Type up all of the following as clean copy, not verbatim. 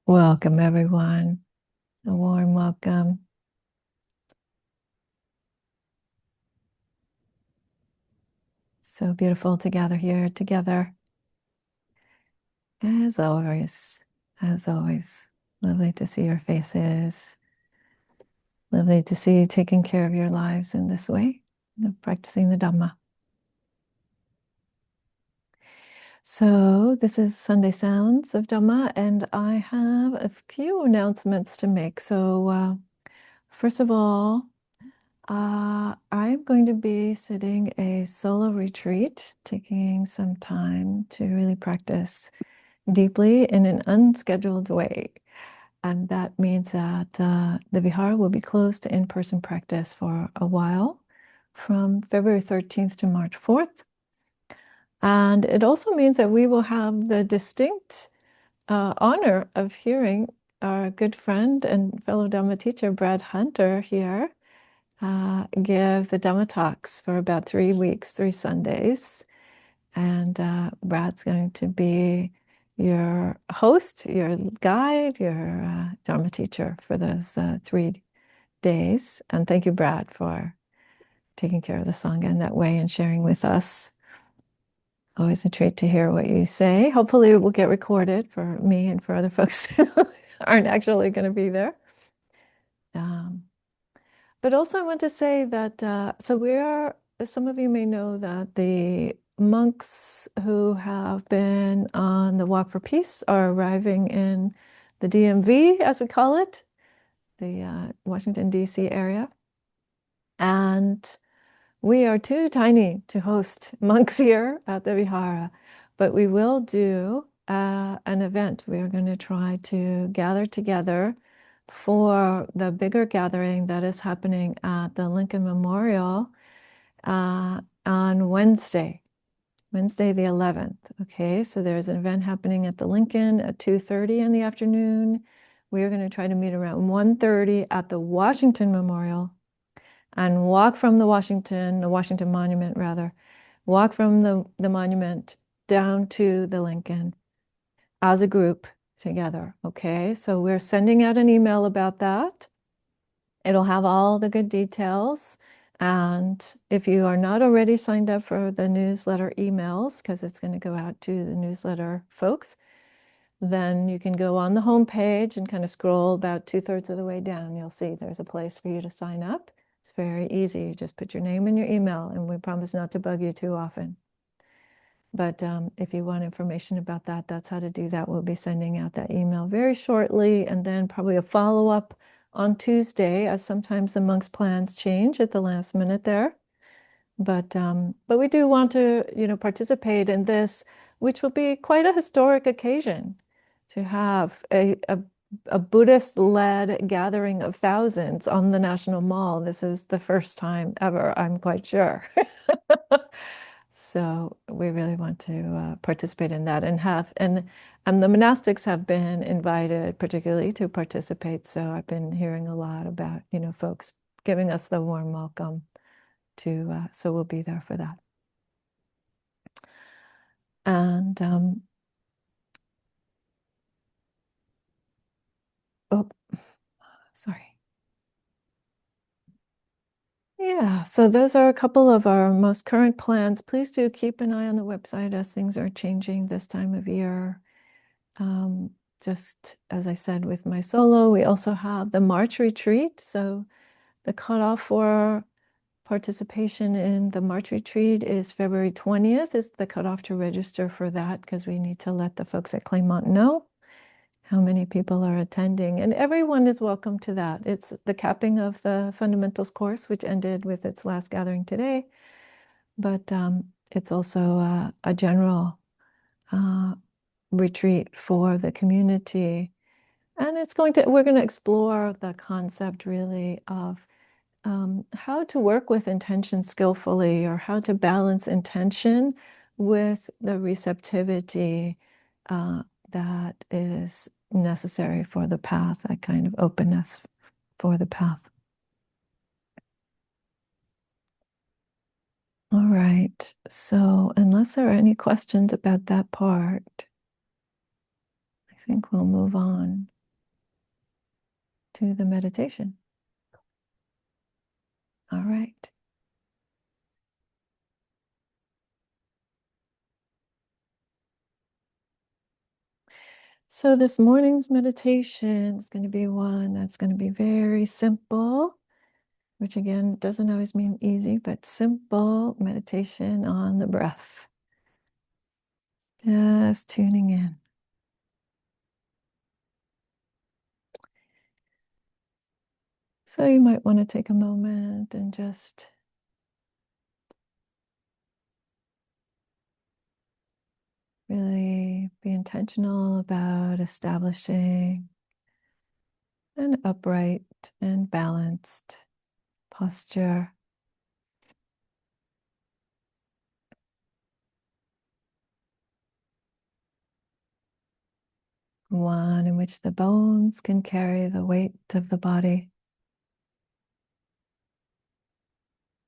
Welcome, everyone. A warm welcome. So beautiful to gather here together. As always, as always, lovely to see your faces. Lovely to see you taking care of your lives in this way, practicing the Dhamma. So, this is Sunday Sounds of Dhamma, and I have a few announcements to make. So, first of all, I'm going to be sitting a solo retreat, taking some time to really practice deeply in an unscheduled way. And that means that the vihara will be closed to in-person practice for a while, from February 13th to March 4th. And it also means that we will have the distinct honor of hearing our good friend and fellow Dhamma teacher, Brad Hunter, here give the Dhamma talks for about 3 weeks, 3 Sundays. And Brad's going to be your host, your guide, your Dharma teacher for those 3 days. And thank you, Brad, for taking care of the Sangha in that way and sharing with us. Always a treat to hear what you say. Hopefully it will get recorded for me and for other folks who aren't actually going to be there. But also I want to say that, some of you may know that the monks who have been on the Walk for Peace are arriving in the DMV, as we call it, the Washington, D.C. area. And we are too tiny to host monks here at the Vihara, but we will do an event. We are going to try to gather together for the bigger gathering that is happening at the Lincoln Memorial on Wednesday the 11th. Okay, so there's an event happening at the Lincoln at 2:30 in the afternoon. We are going to try to meet around 1:30 at the Washington Memorial and walk from the Washington Monument rather, walk from the monument down to the Lincoln as a group together. Okay, so we're sending out an email about that. It'll have all the good details. And if you are not already signed up for the newsletter emails, because it's going to go out to the newsletter folks, then you can go on the homepage and kind of scroll about 2/3 of the way down. You'll see there's a place for you to sign up. It's very easy. You just put your name and your email, and we promise not to bug you too often. But if you want information about that, that's how to do that. We'll be sending out that email very shortly, and then probably a follow-up on Tuesday, as sometimes the monks' plans change at the last minute there. But we do want to, participate in this, which will be quite a historic occasion to have a Buddhist-led gathering of thousands on the National Mall. This is the first time ever, I'm quite sure. So we really want to participate in that and the monastics have been invited particularly to participate. So I've been hearing a lot about, folks giving us the warm welcome so we'll be there for that. And oh, sorry. Yeah, so those are a couple of our most current plans. Please do keep an eye on the website as things are changing this time of year. Just as I said with my solo, we also have the March retreat. So the cutoff for participation in the March retreat is February 20th is the cutoff to register for that, because we need to let the folks at Claymont know how many people are attending. And everyone is welcome to that. It's the capping of the fundamentals course, which ended with its last gathering today. But it's also a general retreat for the community. And we're going to explore the concept really of how to work with intention skillfully, or how to balance intention with the receptivity that is necessary for the path, that kind of openness for the path. All right, so unless there are any questions about that part, I think we'll move on. to the meditation. All right. So this morning's meditation is going to be one that's going to be very simple, which again doesn't always mean easy, but simple meditation on the breath. Just tuning in. So you might want to take a moment and just really be intentional about establishing an upright and balanced posture. One in which the bones can carry the weight of the body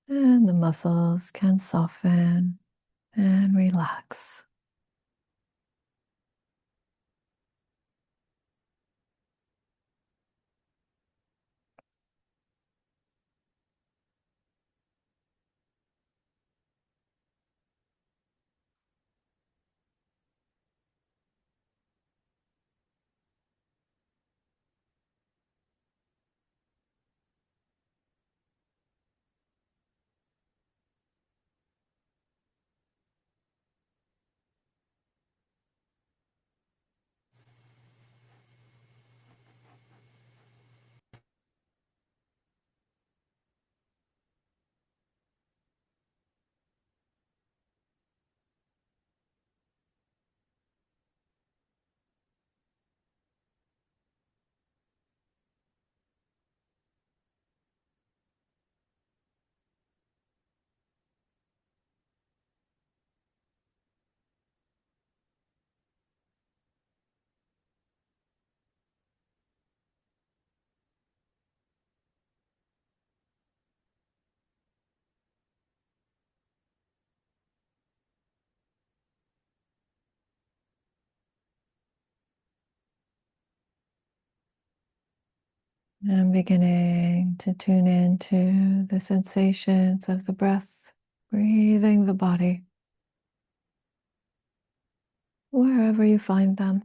and the muscles can soften and relax. And beginning to tune into the sensations of the breath, breathing the body wherever you find them.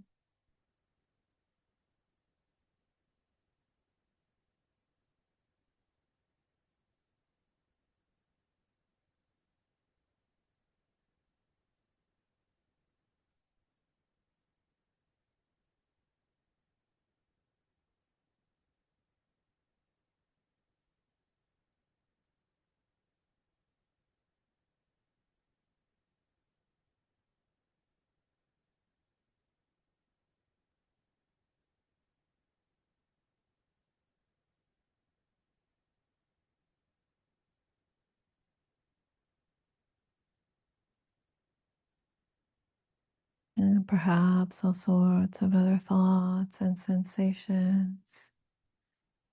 And perhaps all sorts of other thoughts and sensations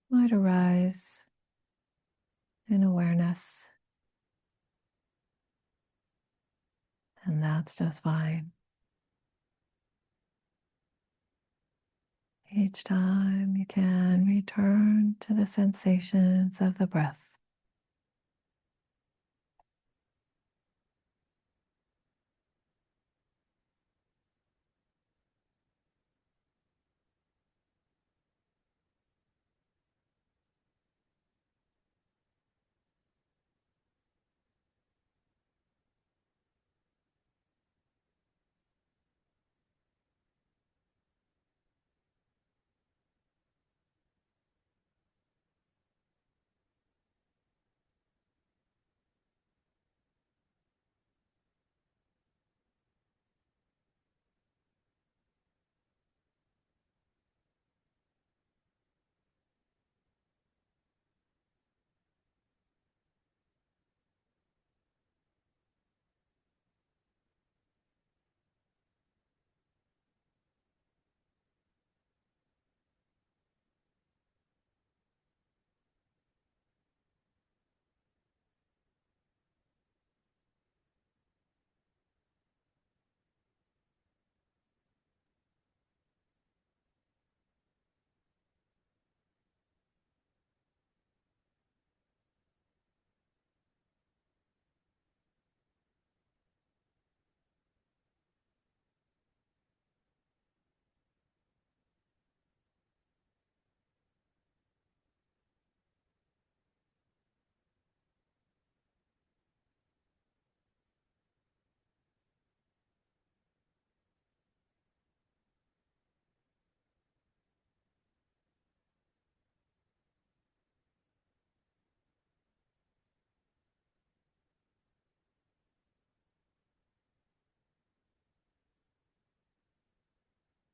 might arise in awareness. And that's just fine. Each time you can return to the sensations of the breath.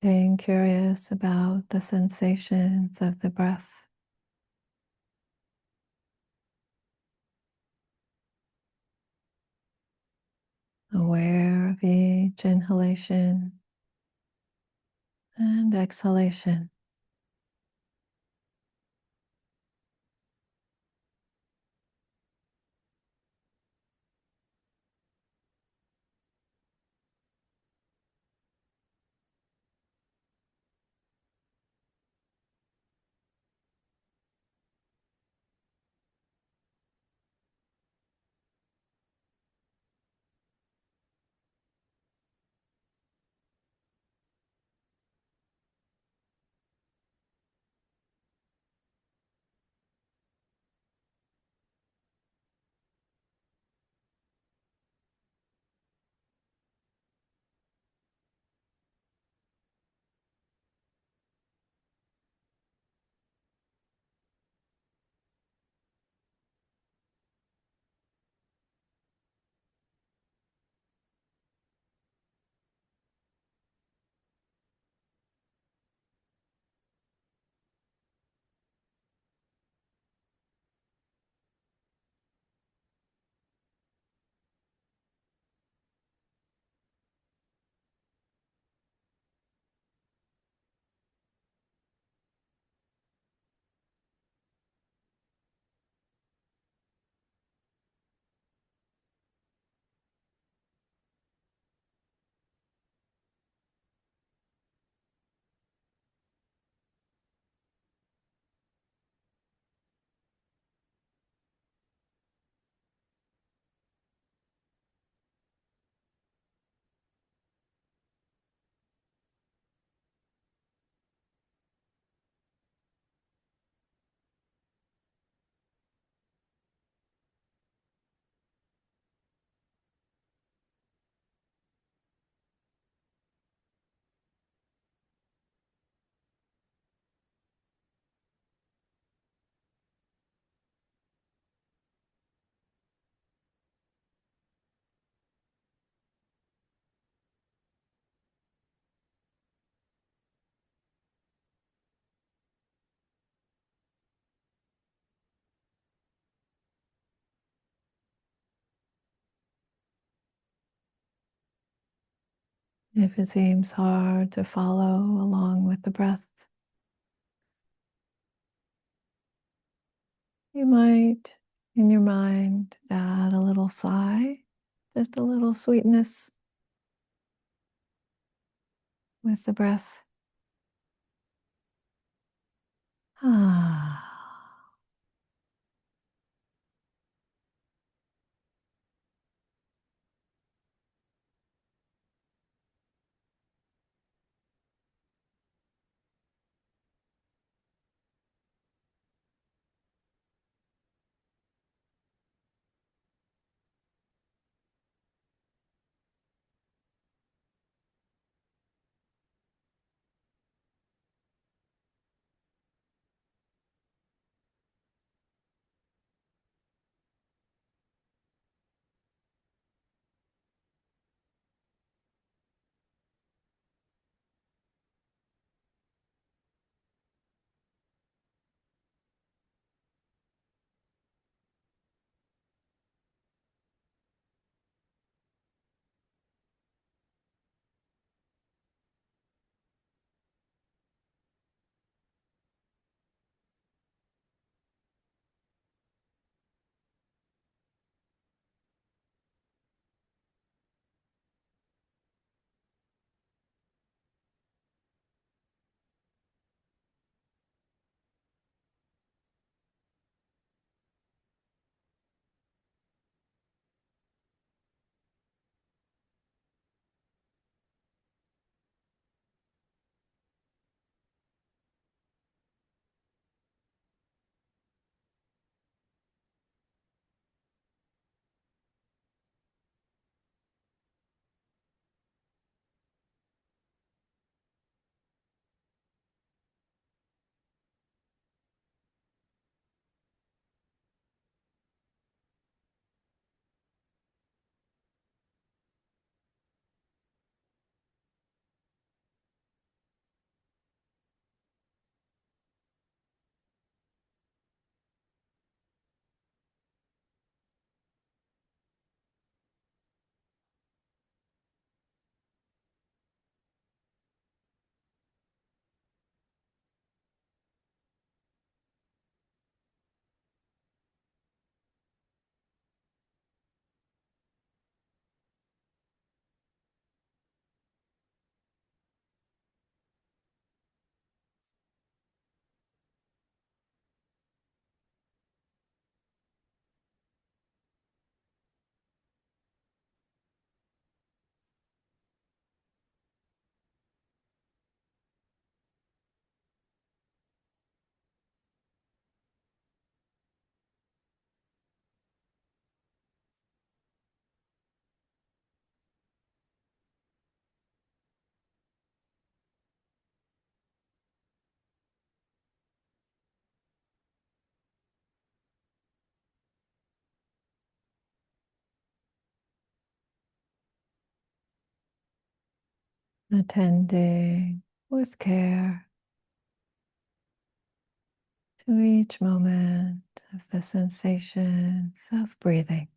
Being curious about the sensations of the breath. Aware of each inhalation and exhalation. If it seems hard to follow along with the breath, you might, in your mind, add a little sigh, just a little sweetness with the breath. Ah. attending with care to each moment of the sensations of breathing.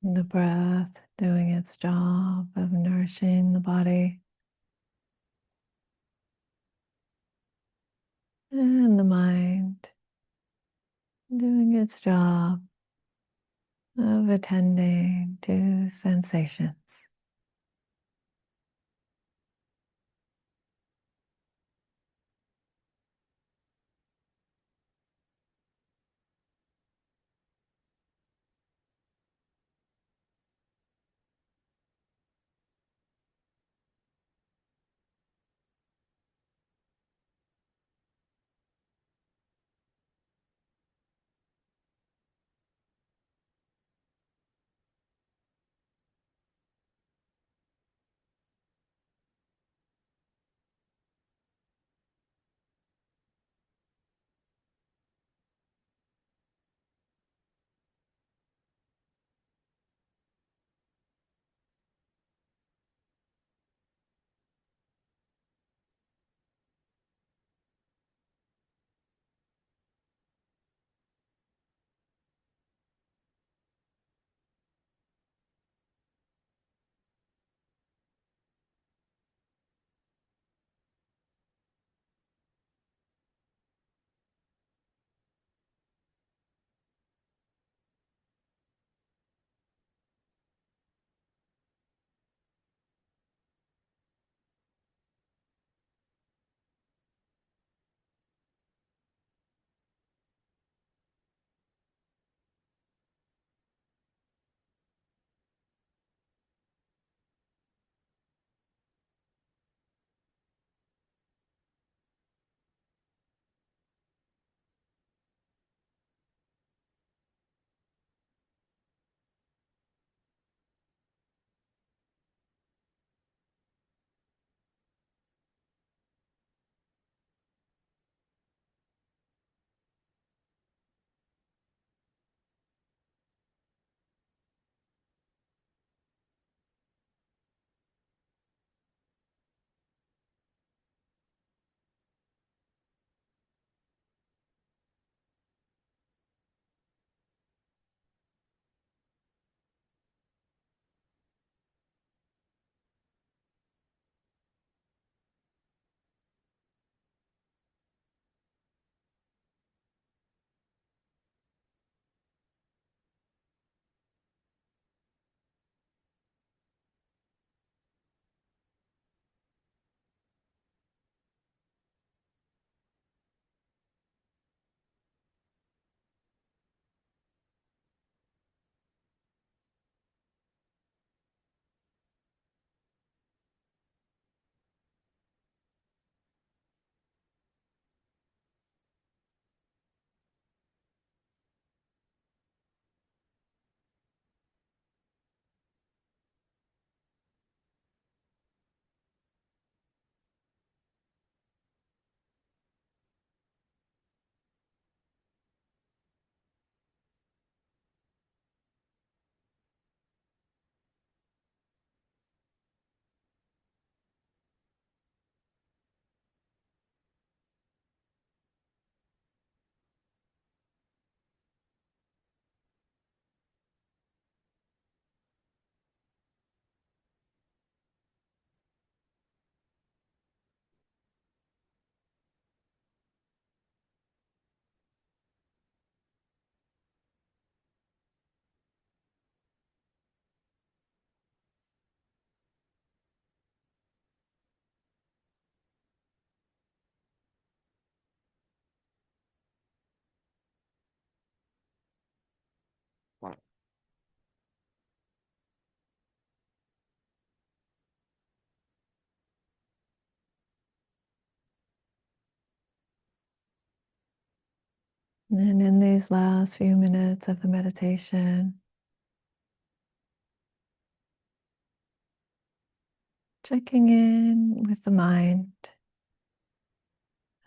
The breath doing its job of nourishing the body, and the mind doing its job of attending to sensations. And in these last few minutes of the meditation, checking in with the mind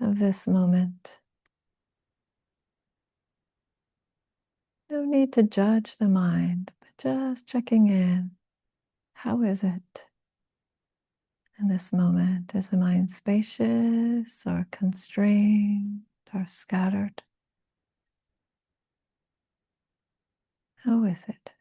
of this moment. No need to judge the mind, but just checking in. How is it in this moment? Is the mind spacious or constrained or scattered? How is it?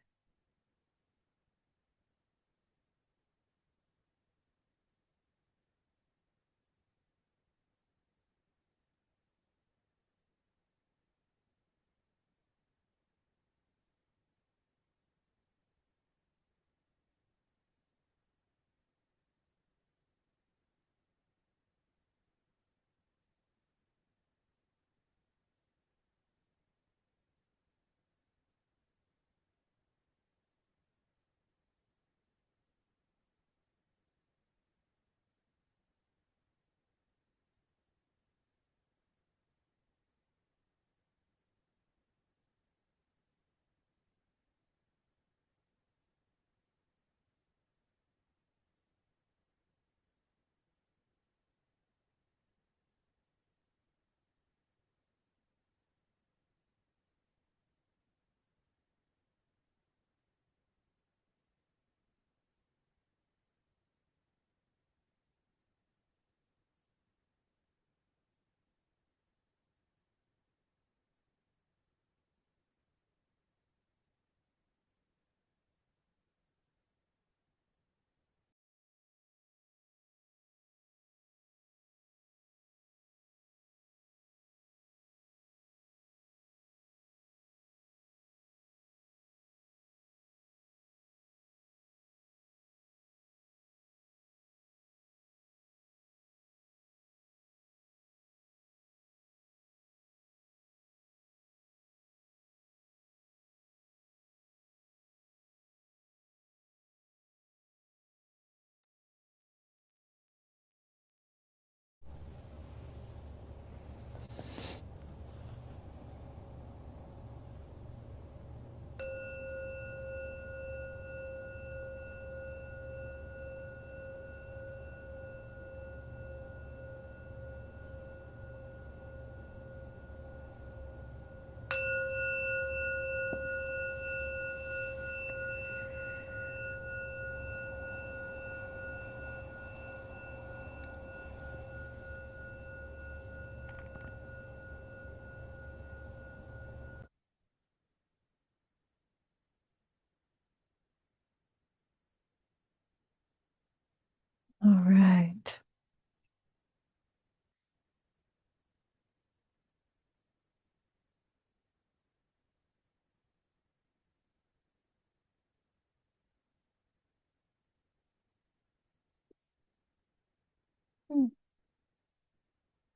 All right.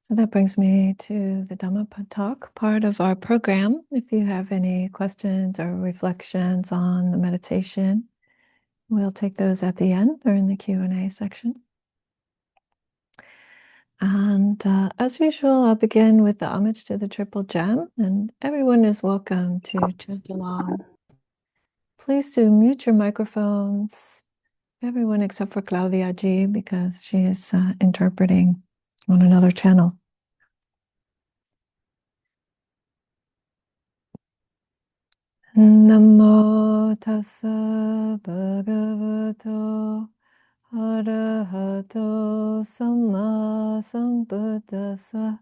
So that brings me to the Dhamma talk part of our program. If you have any questions or reflections on the meditation, we'll take those at the end or in the Q&A section. And as usual, I'll begin with the homage to the Triple Gem, and everyone is welcome to chant along. Please do mute your microphones, everyone except for Claudia G, because she is interpreting on another channel. Namo tassa bhagavato arahato samma sambuddhassa.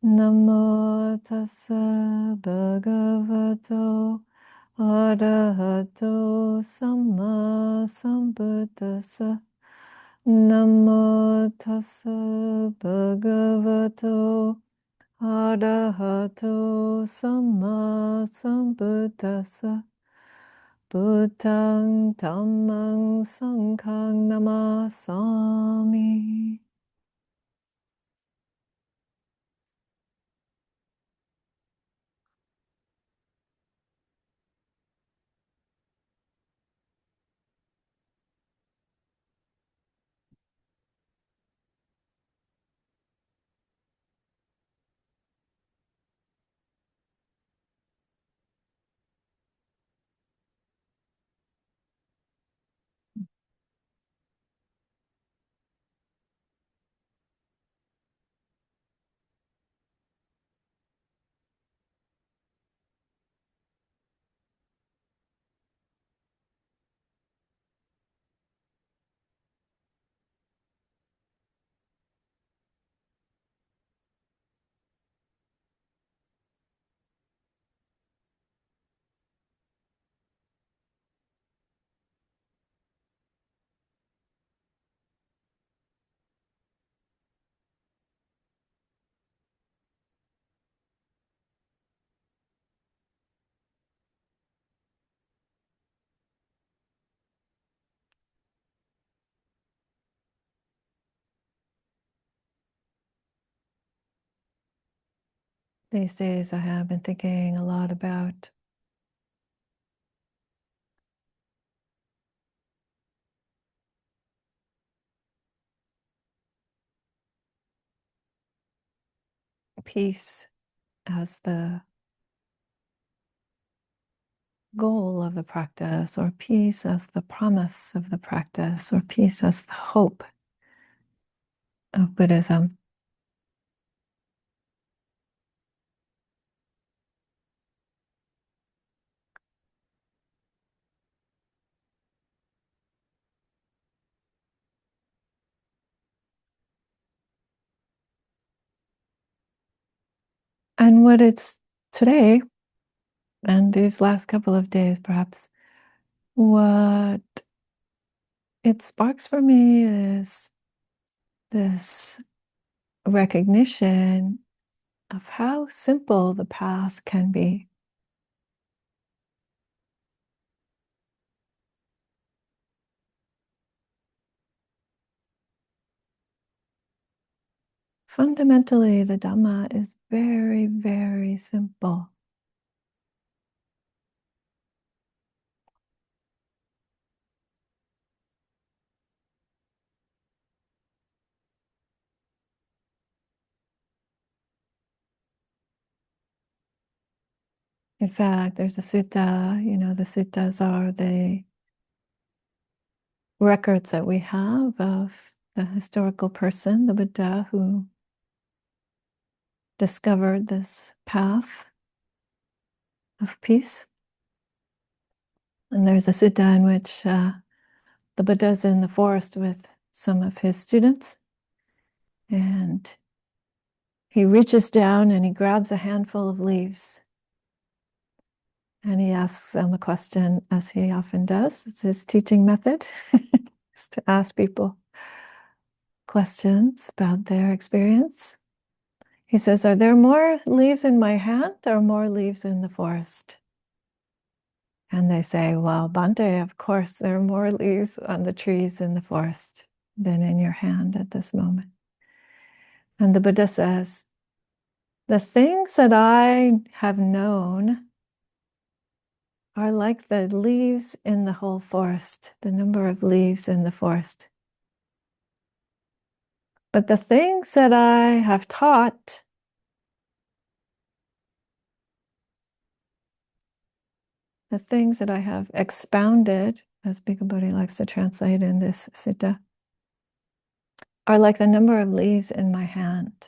Namo tassa bhagavato arahato samma sambuddhassa. Namo tassa bhagavato arahato samma sambuddhassa. Buddhang dhammang sanghang namasami. These days I have been thinking a lot about peace as the goal of the practice, or peace as the promise of the practice, or peace as the hope of Buddhism. And what it's today, and these last couple of days, perhaps, what it sparks for me is this recognition of how simple the path can be. Fundamentally, the Dhamma is very, very simple. In fact, there's a sutta, the suttas are the records that we have of the historical person, the Buddha, who discovered this path of peace. And there's a sutta in which the Buddha's in the forest with some of his students, and he reaches down and he grabs a handful of leaves. And he asks them a question, as he often does. It's his teaching method, is to ask people questions about their experience. He says, "Are there more leaves in my hand or more leaves in the forest?" And they say, "Well, Bhante, of course, there are more leaves on the trees in the forest than in your hand at this moment." And the Buddha says, "The things that I have known are like the leaves in the whole forest, the number of leaves in the forest. But the things that I have taught, the things that I have expounded," as Bhikkhu Bodhi likes to translate in this sutta, "are like the number of leaves in my hand."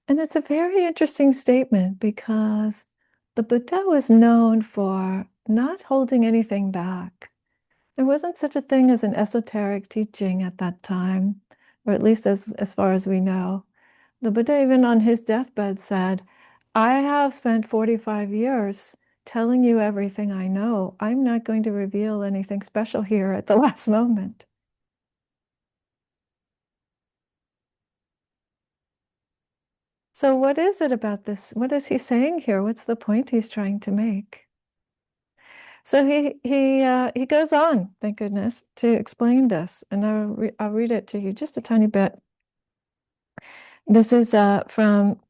And it's a very interesting statement because the Buddha was known for not holding anything back. There wasn't such a thing as an esoteric teaching at that time, or at least as far as we know. The Buddha, even on his deathbed, said, "I have spent 45 years telling you everything I know. I'm not going to reveal anything special here at the last moment." So what is it about this? What is he saying here? What's the point he's trying to make? So he goes on, thank goodness, to explain this, and I'll read it to you just a tiny bit. This is from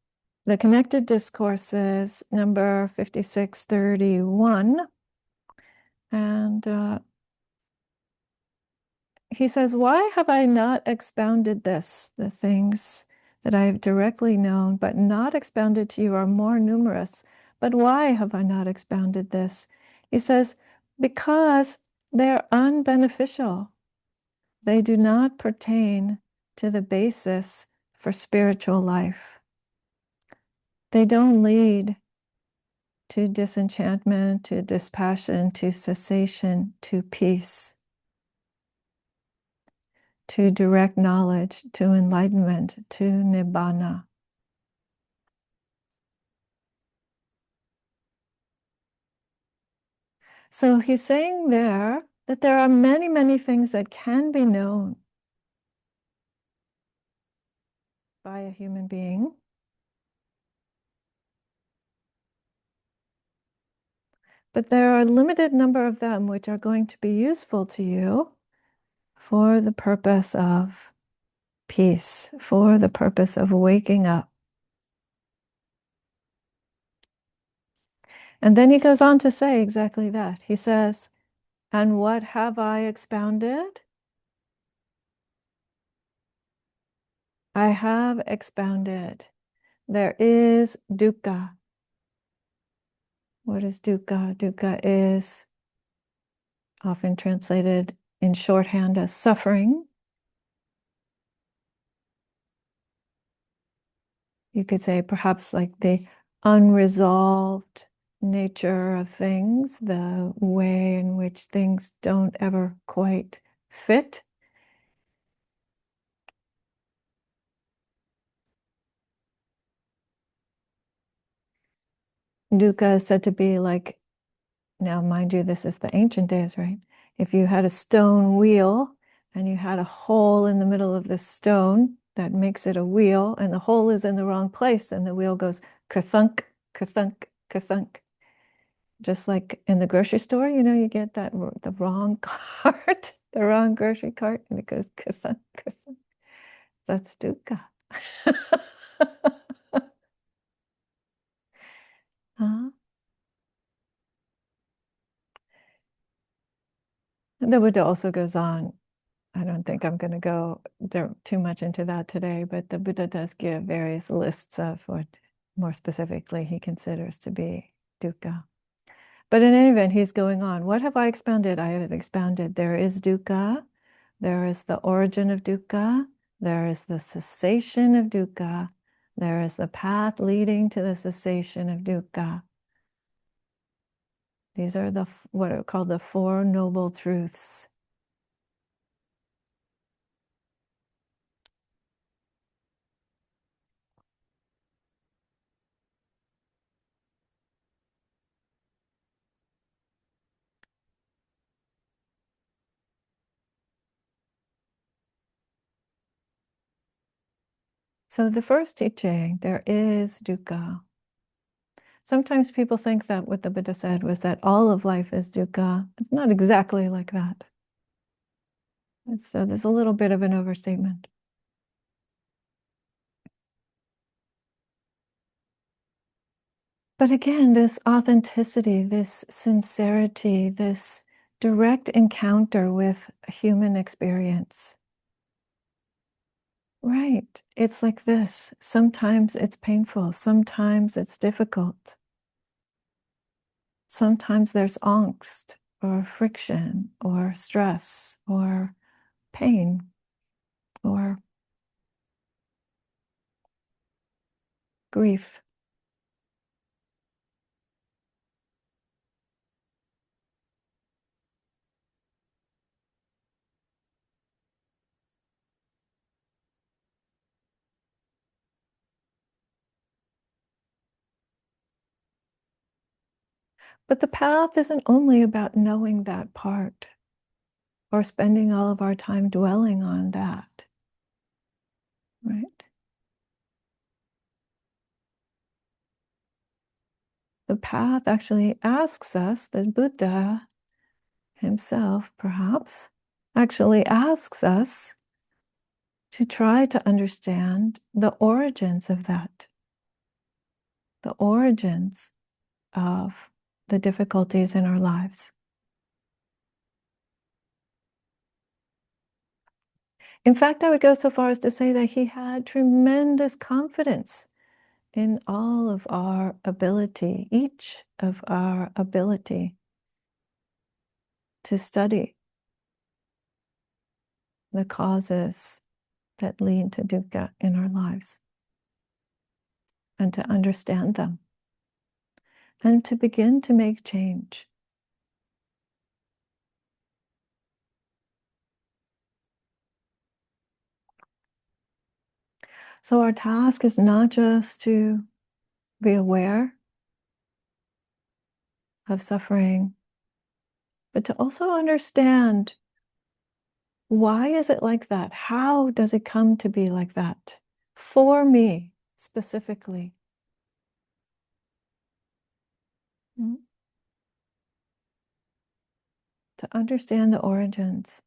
the Connected Discourses, number 5631, and he says, "Why have I not expounded this? The things that I have directly known, but not expounded to you, are more numerous. But why have I not expounded this?" He says, "Because they're unbeneficial. They do not pertain to the basis for spiritual life. They don't lead to disenchantment, to dispassion, to cessation, to peace, to direct knowledge, to enlightenment, to nibbana." So he's saying there that there are many, many things that can be known by a human being, but there are a limited number of them which are going to be useful to you for the purpose of peace, for the purpose of waking up. And then he goes on to say exactly that. He says, and what have I expounded? I have expounded. There is dukkha. What is dukkha? Dukkha is often translated in shorthand as suffering. You could say perhaps like the unresolved nature of things, the way in which things don't ever quite fit. Dukkha is said to be like, now mind you, this is the ancient days, right? If you had a stone wheel and you had a hole in the middle of the stone that makes it a wheel, and the hole is in the wrong place, and the wheel goes ka-thunk, ka-thunk, ka-thunk. Just like in the grocery store, you get the wrong cart, the wrong grocery cart, and it goes ka-thunk, ka-thunk. That's dukkha. Huh? The Buddha also goes on. I don't think I'm going to go too much into that today, but the Buddha does give various lists of what more specifically he considers to be dukkha. But in any event, he's going on. What have I expounded? I have expounded. There is dukkha. There is the origin of dukkha. There is the cessation of dukkha. There is the path leading to the cessation of dukkha. These are what are called the Four Noble Truths. So the first teaching, there is dukkha. Sometimes people think that what the Buddha said was that all of life is dukkha. It's not exactly like that. There's a little bit of an overstatement. But again, this authenticity, this sincerity, this direct encounter with human experience. Right. It's like this. Sometimes it's painful. Sometimes it's difficult. Sometimes there's angst or friction or stress or pain or grief. But the path isn't only about knowing that part or spending all of our time dwelling on that, right? The path actually asks us, the Buddha himself, perhaps, actually asks us to try to understand the origins of that, the origins of the difficulties in our lives. In fact, I would go so far as to say that he had tremendous confidence in all of our ability, each of our ability to study the causes that lead to dukkha in our lives and to understand them and to begin to make change. So our task is not just to be aware of suffering, but to also understand, why is it like that? How does it come to be like that for me specifically? To understand the origins.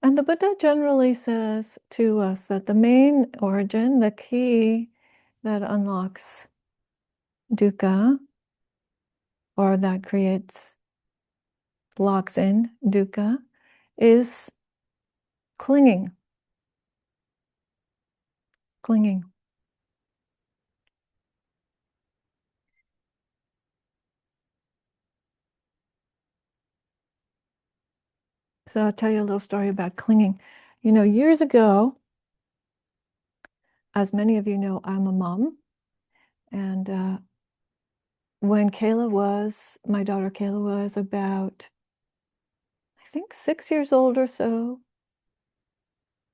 And the Buddha generally says to us that the main origin, the key that unlocks dukkha, or that locks in dukkha, is clinging. Clinging. So I'll tell you a little story about clinging. Years ago, as many of you know, I'm a mom. And when my daughter Kayla was about, I think, 6 years old or so,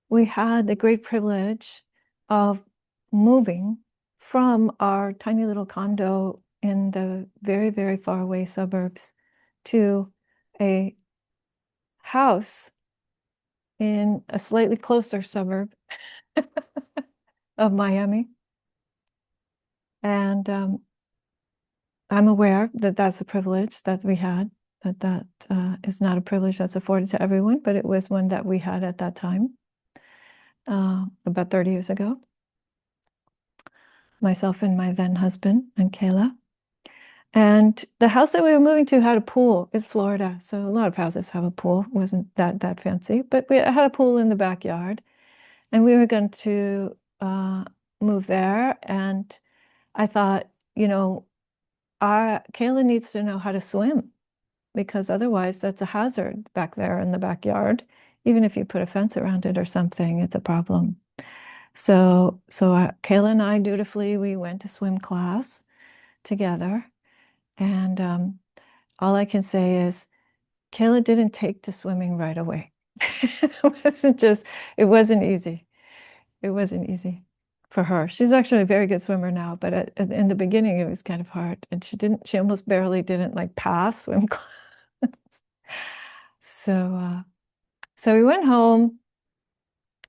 we had the great privilege of moving from our tiny little condo in the very, very far away suburbs to a house in a slightly closer suburb of Miami. And I'm aware that that's a privilege that we had, that is not a privilege that's afforded to everyone, but it was one that we had at that time, about 30 years ago. Myself and my then husband and Kayla. And the house that we were moving to had a pool. It's Florida, so a lot of houses have a pool. It wasn't that fancy, but we had a pool in the backyard, and we were going to move there. And I thought, Kayla needs to know how to swim, because otherwise that's a hazard back there in the backyard. Even if you put a fence around it or something, it's a problem. So Kayla and I dutifully, we went to swim class together. And all I can say is Kayla didn't take to swimming right away. It wasn't easy. It wasn't easy for her. She's actually a very good swimmer now, but in the beginning it was kind of hard. And she almost barely didn't like pass swim class. So we went home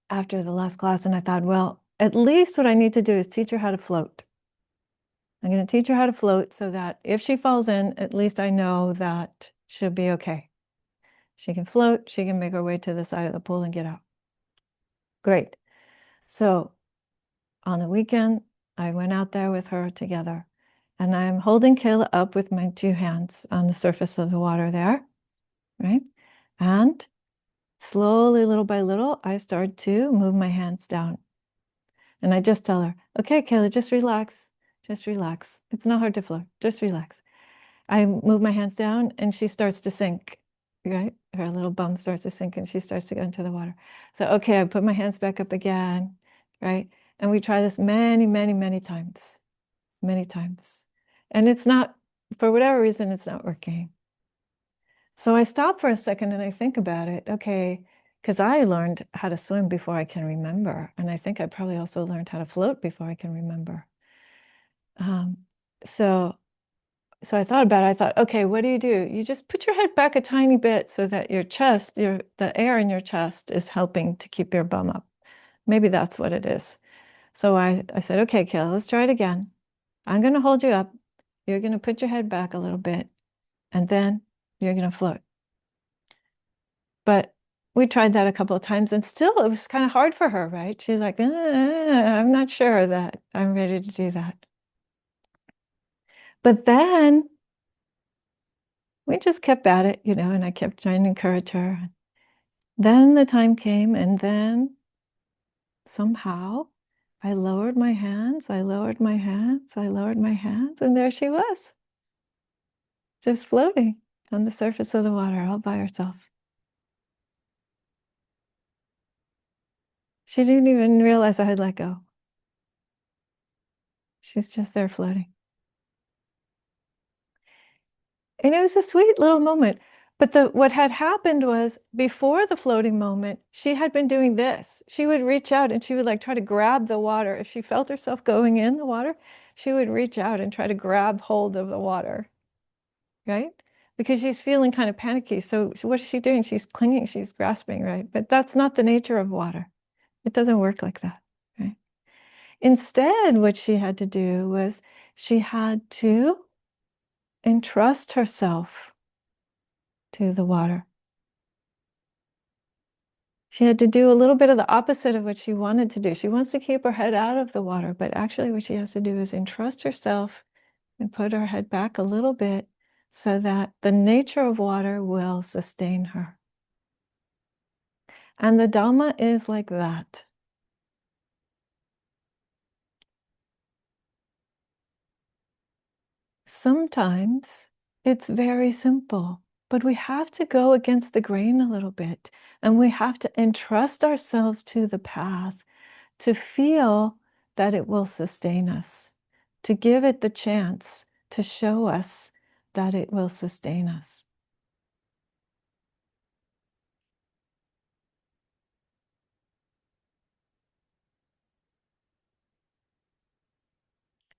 after the last class, and I thought, well, at least what I need to do is teach her how to float. I'm going to teach her how to float so that if she falls in, at least I know that she'll be okay. She can float, she can make her way to the side of the pool and get out. Great. So on the weekend, I went out there with her together, and I'm holding Kayla up with my two hands on the surface of the water there, right? And slowly, little by little, I start to move my hands down. And I just tell her, okay, Kayla, just relax. Just relax. It's not hard to float. Just relax. I move my hands down, and she starts to sink, right? Her little bum starts to sink, and she starts to go into the water. So, okay, I put my hands back up again, right? And we try this many, many, many times. Many times. And it's not, for whatever reason, it's not working. So I stop for a second and I think about it. Okay, because I learned how to swim before I can remember. And I think I probably also learned how to float before I can remember. So I thought about it. I thought, okay, what do? You just put your head back a tiny bit so that your chest, the air in your chest is helping to keep your bum up. Maybe that's what it is. So I said, okay, Kayla, let's try it again. I'm going to hold you up. You're going to put your head back a little bit, and then you're going to float. But we tried that a couple of times, and still it was kind of hard for her, right? She's like, I'm not sure that I'm ready to do that. But then we just kept at it, and I kept trying to encourage her. Then the time came, and then somehow I lowered my hands, I lowered my hands, I lowered my hands, and there she was, just floating on the surface of the water all by herself. She didn't even realize I had let go. She's just there floating. And it was a sweet little moment. But what had happened was, before the floating moment, she had been doing this. She would reach out and she would like try to grab the water. If she felt herself going in the water, she would reach out and try to grab hold of the water, right? Because she's feeling kind of panicky. So what is she doing? She's clinging, she's grasping, right? But that's not the nature of water. It doesn't work like that, right? Instead, what she had to do was she had to entrust herself to the water. She had to do a little bit of the opposite of what she wanted to do. She wants to keep her head out of the water, but actually what she has to do is entrust herself and put her head back a little bit so that the nature of water will sustain her. And the Dhamma is like that. Sometimes it's very simple, but we have to go against the grain a little bit, and we have to entrust ourselves to the path to feel that it will sustain us, to give it the chance to show us that it will sustain us.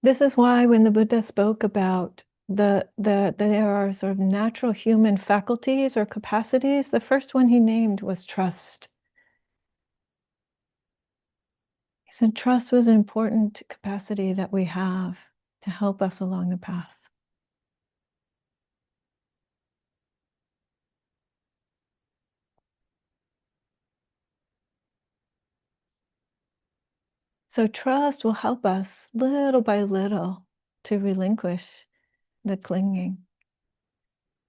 This is why when the Buddha spoke about there are sort of natural human faculties or capacities, the first one he named was trust. He said trust was an important capacity that we have to help us along the path. So trust will help us little by little to relinquish the clinging,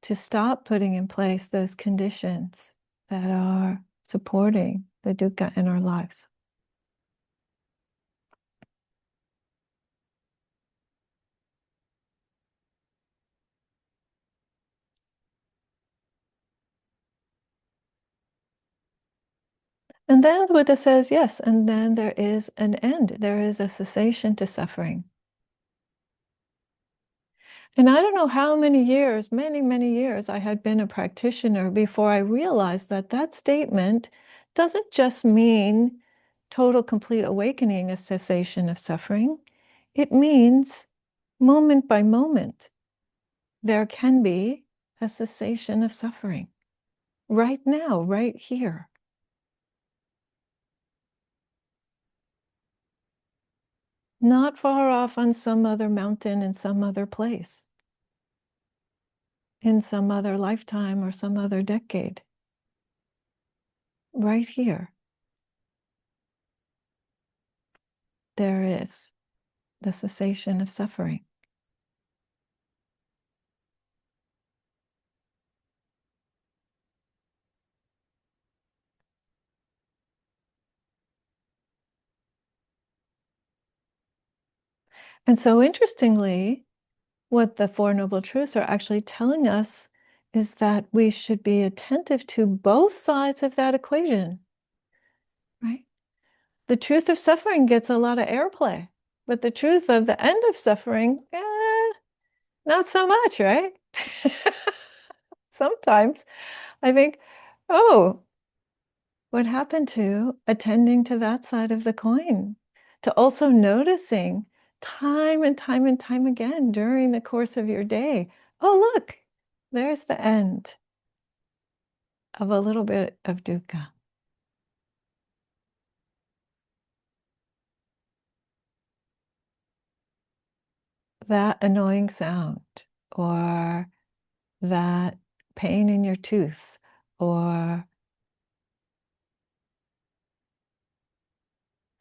to stop putting in place those conditions that are supporting the dukkha in our lives. And then the Buddha says, yes, and then there is an end. There is a cessation to suffering. And I don't know how many years, many, many years, I had been a practitioner before I realized that that statement doesn't just mean total, complete awakening, a cessation of suffering. It means moment by moment, there can be a cessation of suffering right now, right here. Not far off on some other mountain in some other place, in some other lifetime or some other decade. Right here, there is the cessation of suffering. And so interestingly, what the Four Noble Truths are actually telling us is that we should be attentive to both sides of that equation, right? The truth of suffering gets a lot of airplay, but the truth of the end of suffering, not so much, right? Sometimes I think, oh, what happened to attending to that side of the coin? To also noticing time and time and time again during the course of your day, oh, look, there's the end of a little bit of dukkha. That annoying sound, or that pain in your tooth, or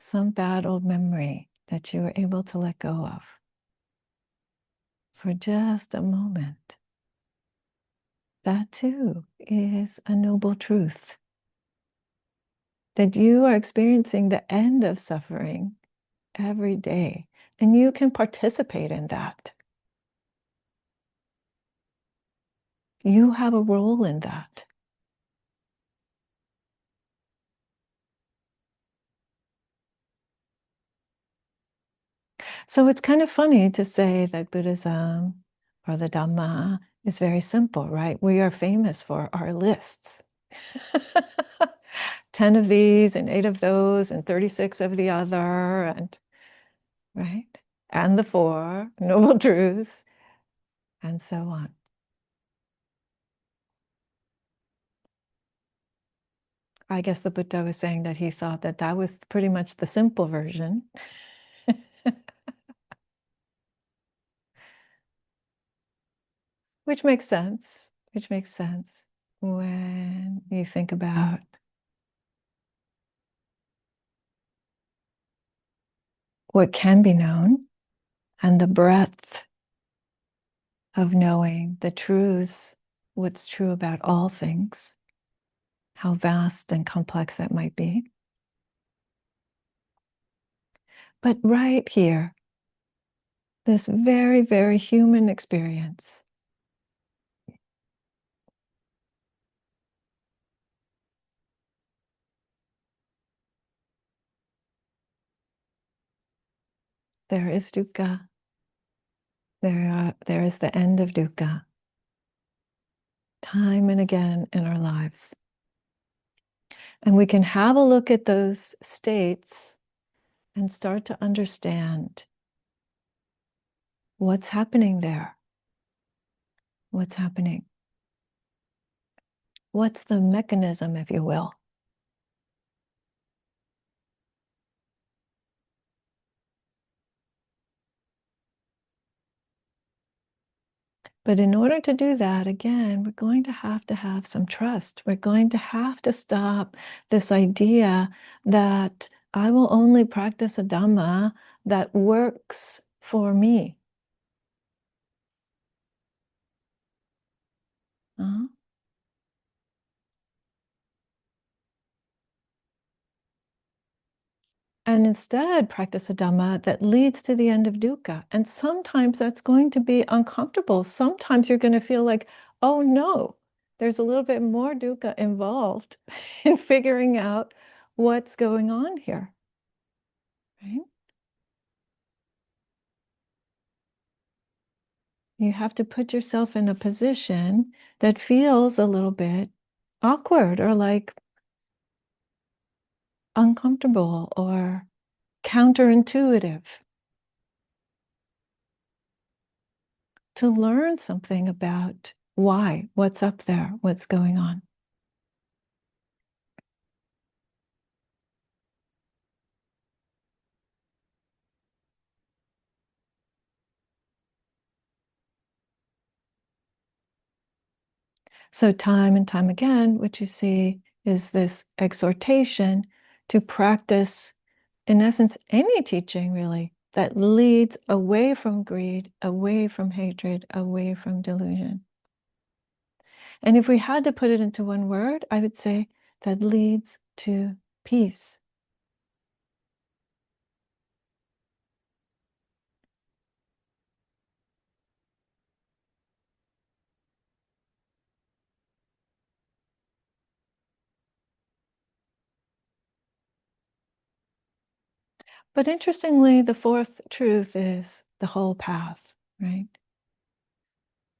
some bad old memory that you were able to let go of for just a moment. That too is a noble truth. That you are experiencing the end of suffering every day, and you can participate in that. You have a role in that. So it's kind of funny to say that Buddhism or the Dhamma is very simple, right? We are famous for our lists. 10 of these and 8 of those and 36 of the other, and right? And the 4 noble truths, and so on. I guess the Buddha was saying that he thought that that was pretty much the simple version. Which makes sense, when you think about what can be known, and the breadth of knowing the truths, what's true about all things, how vast and complex that might be. But right here, this very, very human experience, there is dukkha. There is the end of dukkha, time and again in our lives. And we can have a look at those states and start to understand what's happening there. What's happening? What's the mechanism, if you will? But in order to do that, again, we're going to have some trust. We're going to have to stop this idea that I will only practice a Dhamma that works for me. Uh-huh. And instead practice a Dhamma that leads to the end of dukkha. And sometimes that's going to be uncomfortable. Sometimes you're going to feel like, oh no, there's a little bit more dukkha involved in figuring out what's going on here, right? You have to put yourself in a position that feels a little bit awkward or like uncomfortable or counterintuitive to learn something about why, what's up there, what's going on. So time and time again, what you see is this exhortation to practice, in essence, any teaching really that leads away from greed, away from hatred, away from delusion. And if we had to put it into one word, I would say that leads to peace. But interestingly, the fourth truth is the whole path, right?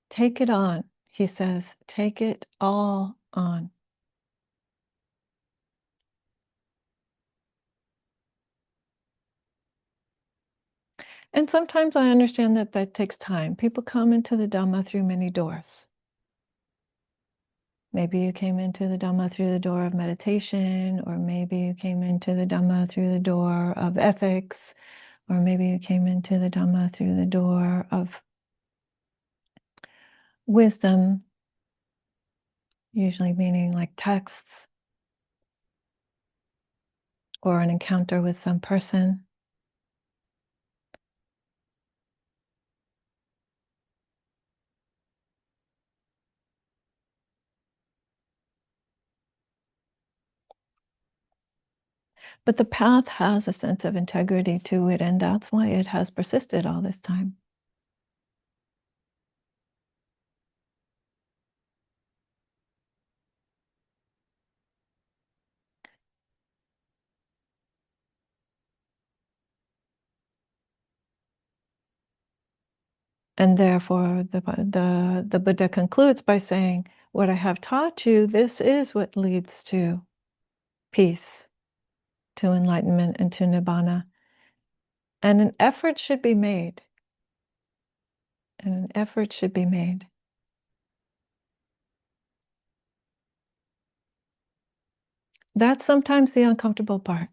Take it on, he says, take it all on. And sometimes I understand that that takes time. People come into the Dhamma through many doors. Maybe you came into the Dhamma through the door of meditation, or maybe you came into the Dhamma through the door of ethics, or maybe you came into the Dhamma through the door of wisdom, usually meaning like texts or an encounter with some person. But the path has a sense of integrity to it, and that's why it has persisted all this time. And therefore, the Buddha concludes by saying, what I have taught you, this is what leads to peace, to enlightenment, and to nibbana. And an effort should be made. And an effort should be made. That's sometimes the uncomfortable part.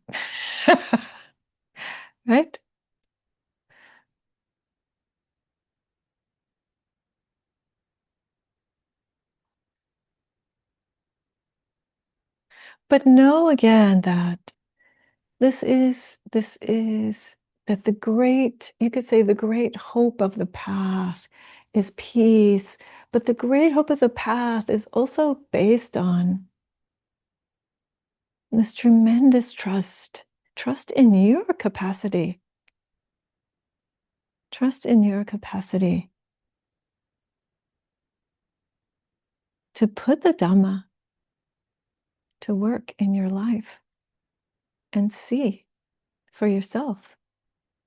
Right? But know again that this is that you could say the great hope of the path is peace, but the great hope of the path is also based on this tremendous trust in your capacity, trust in your capacity to put the Dhamma to work in your life and see for yourself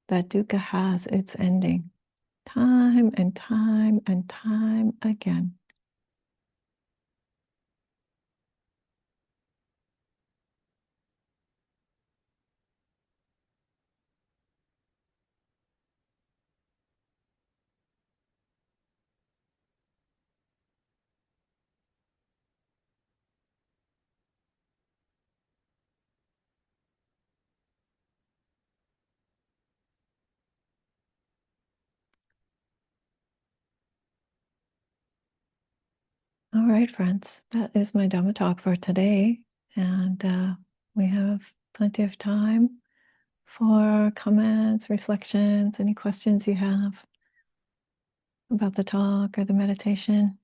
that dukkha has its ending time and time and time again. All right, friends, that is my Dhamma talk for today. And we have plenty of time for comments, reflections, any questions you have about the talk or the meditation.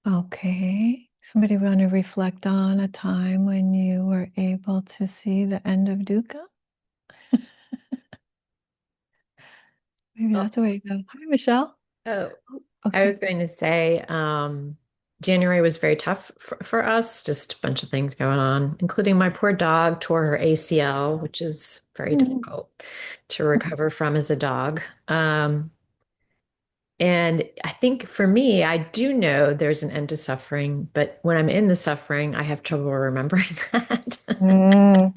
Okay. Somebody want to reflect on a time when you were able to see the end of dukkha? Maybe Oh, that's the way to go. Hi, Michelle. oh, I Okay. was going to say, January was very tough for us, just a bunch of things going on, including my poor dog tore her ACL, which is very Mm. difficult to recover from as a dog. And I think for me, I do know there's an end to suffering, but when I'm in the suffering, I have trouble remembering that. Mm.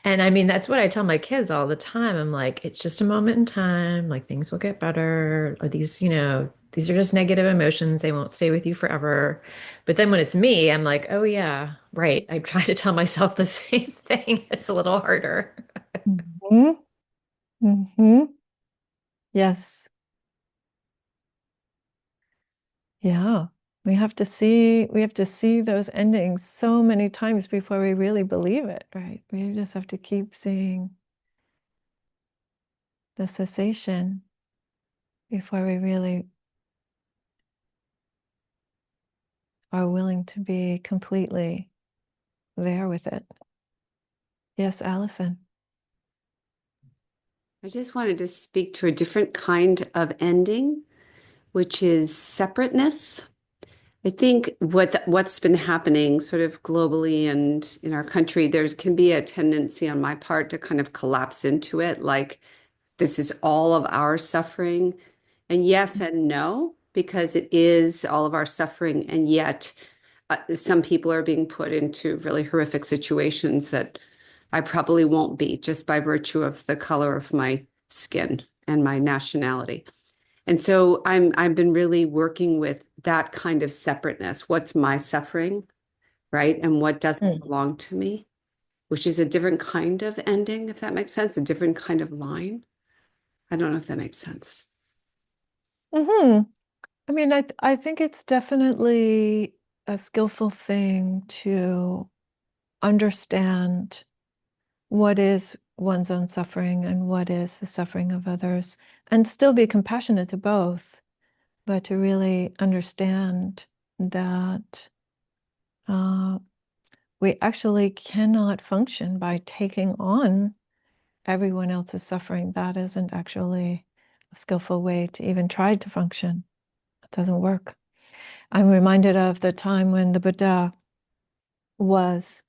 And I mean, that's what I tell my kids all the time. I'm like, it's just a moment in time, like things will get better, or these are just negative emotions. They won't stay with you forever. But then when it's me, I'm like, oh yeah, right. I try to tell myself the same thing. It's a little harder. Mhm. Mhm. Yes. Yeah. We have to see those endings so many times before we really believe it, right? We just have to keep seeing the cessation before we really are willing to be completely there with it. Yes, Allison. I just wanted to speak to a different kind of ending, which is separateness. I think what's been happening sort of globally and in our country, there's can be a tendency on my part to kind of collapse into it, like this is all of our suffering. And yes and no, because it is all of our suffering, and yet some people are being put into really horrific situations that I probably won't be just by virtue of the color of my skin and my nationality. And so I've been really working with that kind of separateness. What's my suffering, right? And what doesn't Mm. belong to me, which is a different kind of ending, if that makes sense, a different kind of line. I don't know if that makes sense. Hmm. I mean, I think it's definitely a skillful thing to understand what is one's own suffering and what is the suffering of others, and still be compassionate to both, but to really understand that uh, we actually cannot function by taking on everyone else's suffering. That isn't actually a skillful way to even try to function. It doesn't work. I'm reminded of the time when the Buddha was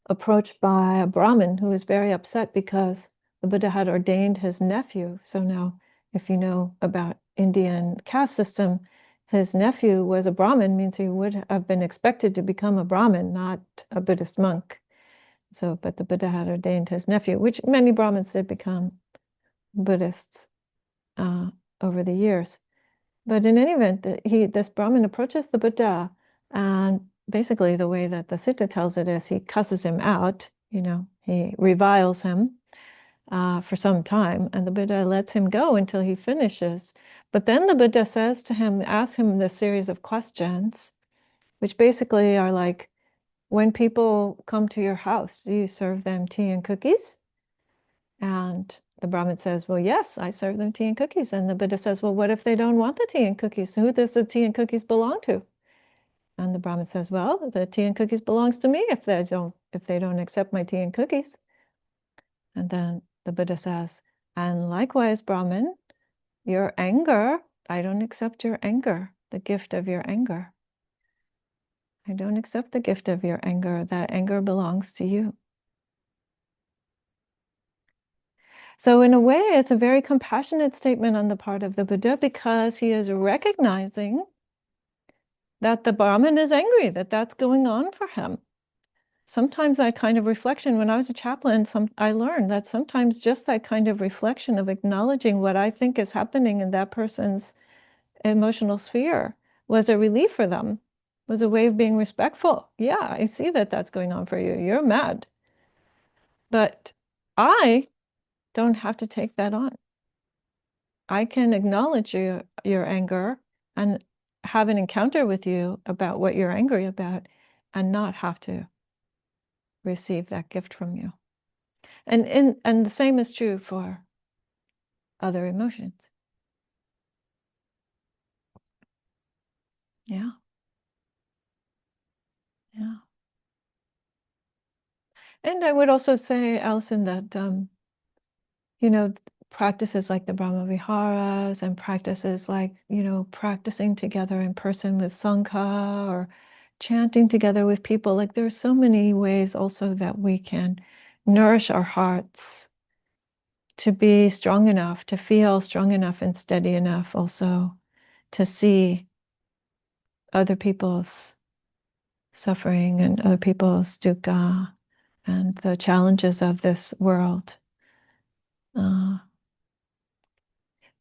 approached by a Brahmin who was very upset because the Buddha had ordained his nephew. So now, if you know about Indian caste system, his nephew was a Brahmin, means he would have been expected to become a Brahmin, not a Buddhist monk. So, but the Buddha had ordained his nephew, which many Brahmins did become Buddhists. over the years. But in any event, this Brahmin approaches the Buddha, and basically the way that the sutta tells it is he cusses him out, he reviles him for some time, and the Buddha lets him go until he finishes. But then the Buddha says to him, asks him this series of questions, which basically are like, when people come to your house, do you serve them tea and cookies? And the Brahmin says, well, yes, I serve them tea and cookies. And the Buddha says, well, what if they don't want the tea and cookies? Who does the tea and cookies belong to? And the Brahmin says, well, the tea and cookies belongs to me if they don't accept my tea and cookies. And then the Buddha says, and likewise, Brahmin, your anger, I don't accept your anger, the gift of your anger. I don't accept the gift of your anger. That anger belongs to you. So in a way, it's a very compassionate statement on the part of the Buddha, because he is recognizing that the Brahmin is angry, that that's going on for him. Sometimes that kind of reflection, when I was a chaplain, I learned that sometimes just that kind of reflection of acknowledging what I think is happening in that person's emotional sphere was a relief for them, was a way of being respectful. Yeah, I see that that's going on for you. You're mad. But I don't have to take that on. I can acknowledge your anger and have an encounter with you about what you're angry about and not have to receive that gift from you. And the same is true for other emotions. Yeah. Yeah. And I would also say, Alison, that practices like the Brahma Viharas and practices like, practicing together in person with Sangha or chanting together with people, like there's so many ways also that we can nourish our hearts to be strong enough, to feel strong enough and steady enough also to see other people's suffering and other people's dukkha and the challenges of this world.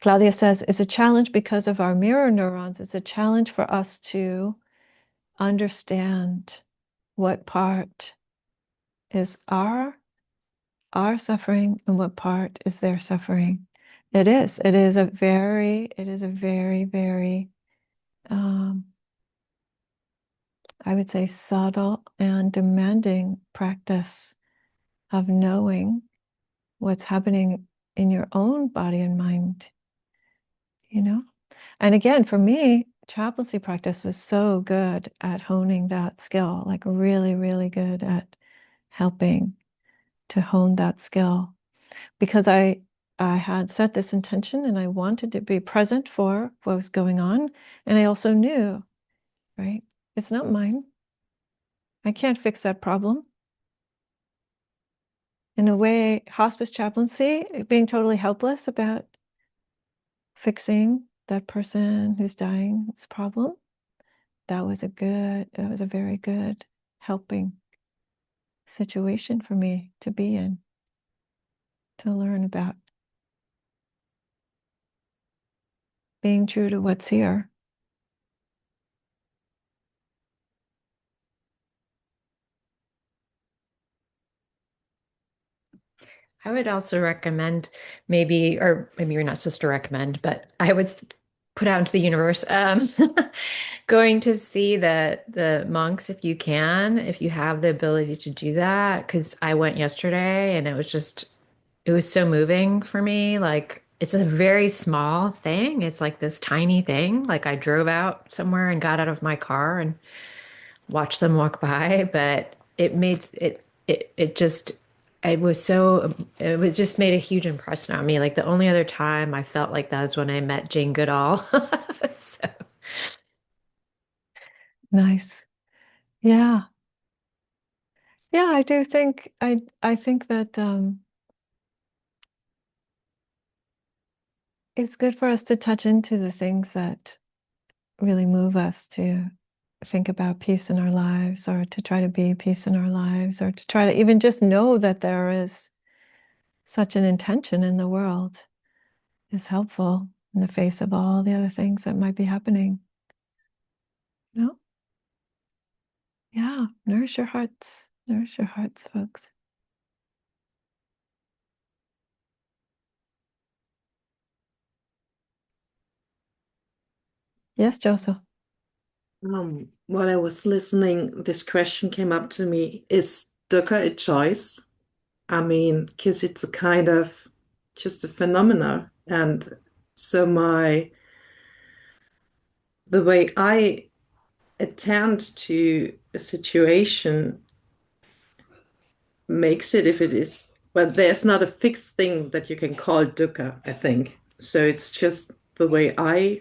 Claudia says, it's a challenge because of our mirror neurons. It's a challenge for us to understand what part is our suffering and what part is their suffering. It is a very, very, I would say, subtle and demanding practice of knowing what's happening in your own body and mind, And again, for me, chaplaincy practice was so good at honing that skill, like really, really good at helping to hone that skill, because I had set this intention and I wanted to be present for what was going on. And I also knew, right, it's not mine. I can't fix that problem. In a way, hospice chaplaincy, being totally helpless about fixing that person who's dying's problem, that was a very good helping situation for me to be in, to learn about being true to what's here. I would also recommend maybe, or maybe you're not supposed to recommend, but I would put out into the universe, going to see the monks if you can, if you have the ability to do that. Because I went yesterday and it was so moving for me. Like it's a very small thing. It's like this tiny thing. Like I drove out somewhere and got out of my car and watched them walk by, but it just it was just made a huge impression on me. Like the only other time I felt like that is when I met Jane Goodall. So Nice. Yeah. Yeah, I do think I think that it's good for us to touch into the things that really move us to think about peace in our lives, or to try to be peace in our lives, or to try to even just know that there is such an intention in the world. is helpful in the face of all the other things that might be happening. No? Yeah, nourish your hearts. Nourish your hearts, folks. Yes, Joseph. While I was listening, this question came up to me. Is dukkha a choice? I mean, because it's a kind of just a phenomena. And so the way I attend to a situation makes it, if it is, well, there's not a fixed thing that you can call dukkha, I think. So it's just the way I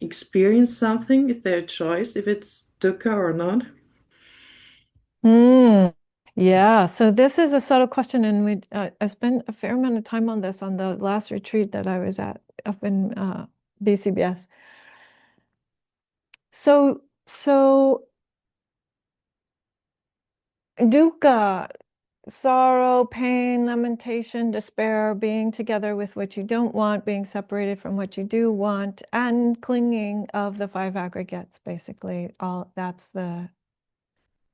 experience something. Is there a choice if it's dukkha or not? Yeah, so this is a subtle question, and I spent a fair amount of time on this on the last retreat that I was at up in BCBS. So dukkha, sorrow, pain, lamentation, despair, being together with what you don't want, being separated from what you do want, and clinging of the five aggregates, basically. All that's the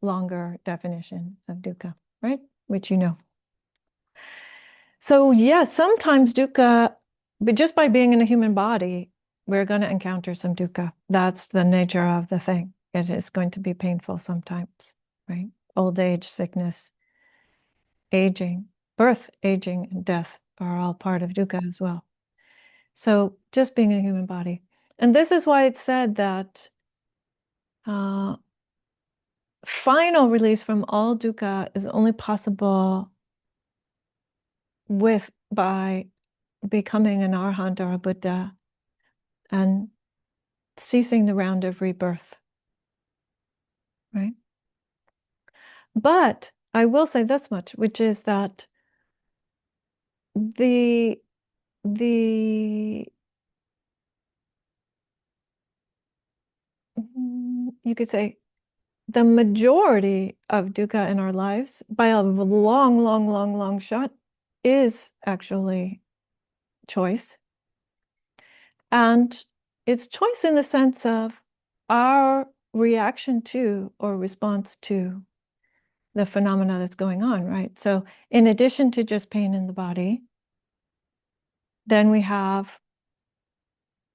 longer definition of dukkha, right? Which you know. So yeah, sometimes dukkha, but just by being in a human body, we're going to encounter some dukkha. That's the nature of the thing. It is going to be painful sometimes, right? Old age, sickness, aging, birth, aging, and death are all part of dukkha as well. So just being in a human body. And this is why it's said that final release from all dukkha is only possible by becoming an arhat or a Buddha and ceasing the round of rebirth, right? But I will say this much, which is that the you could say the majority of dukkha in our lives, by a long shot, is actually choice. And it's choice in the sense of our reaction to or response to the phenomena that's going on, right? So in addition to just pain in the body, then we have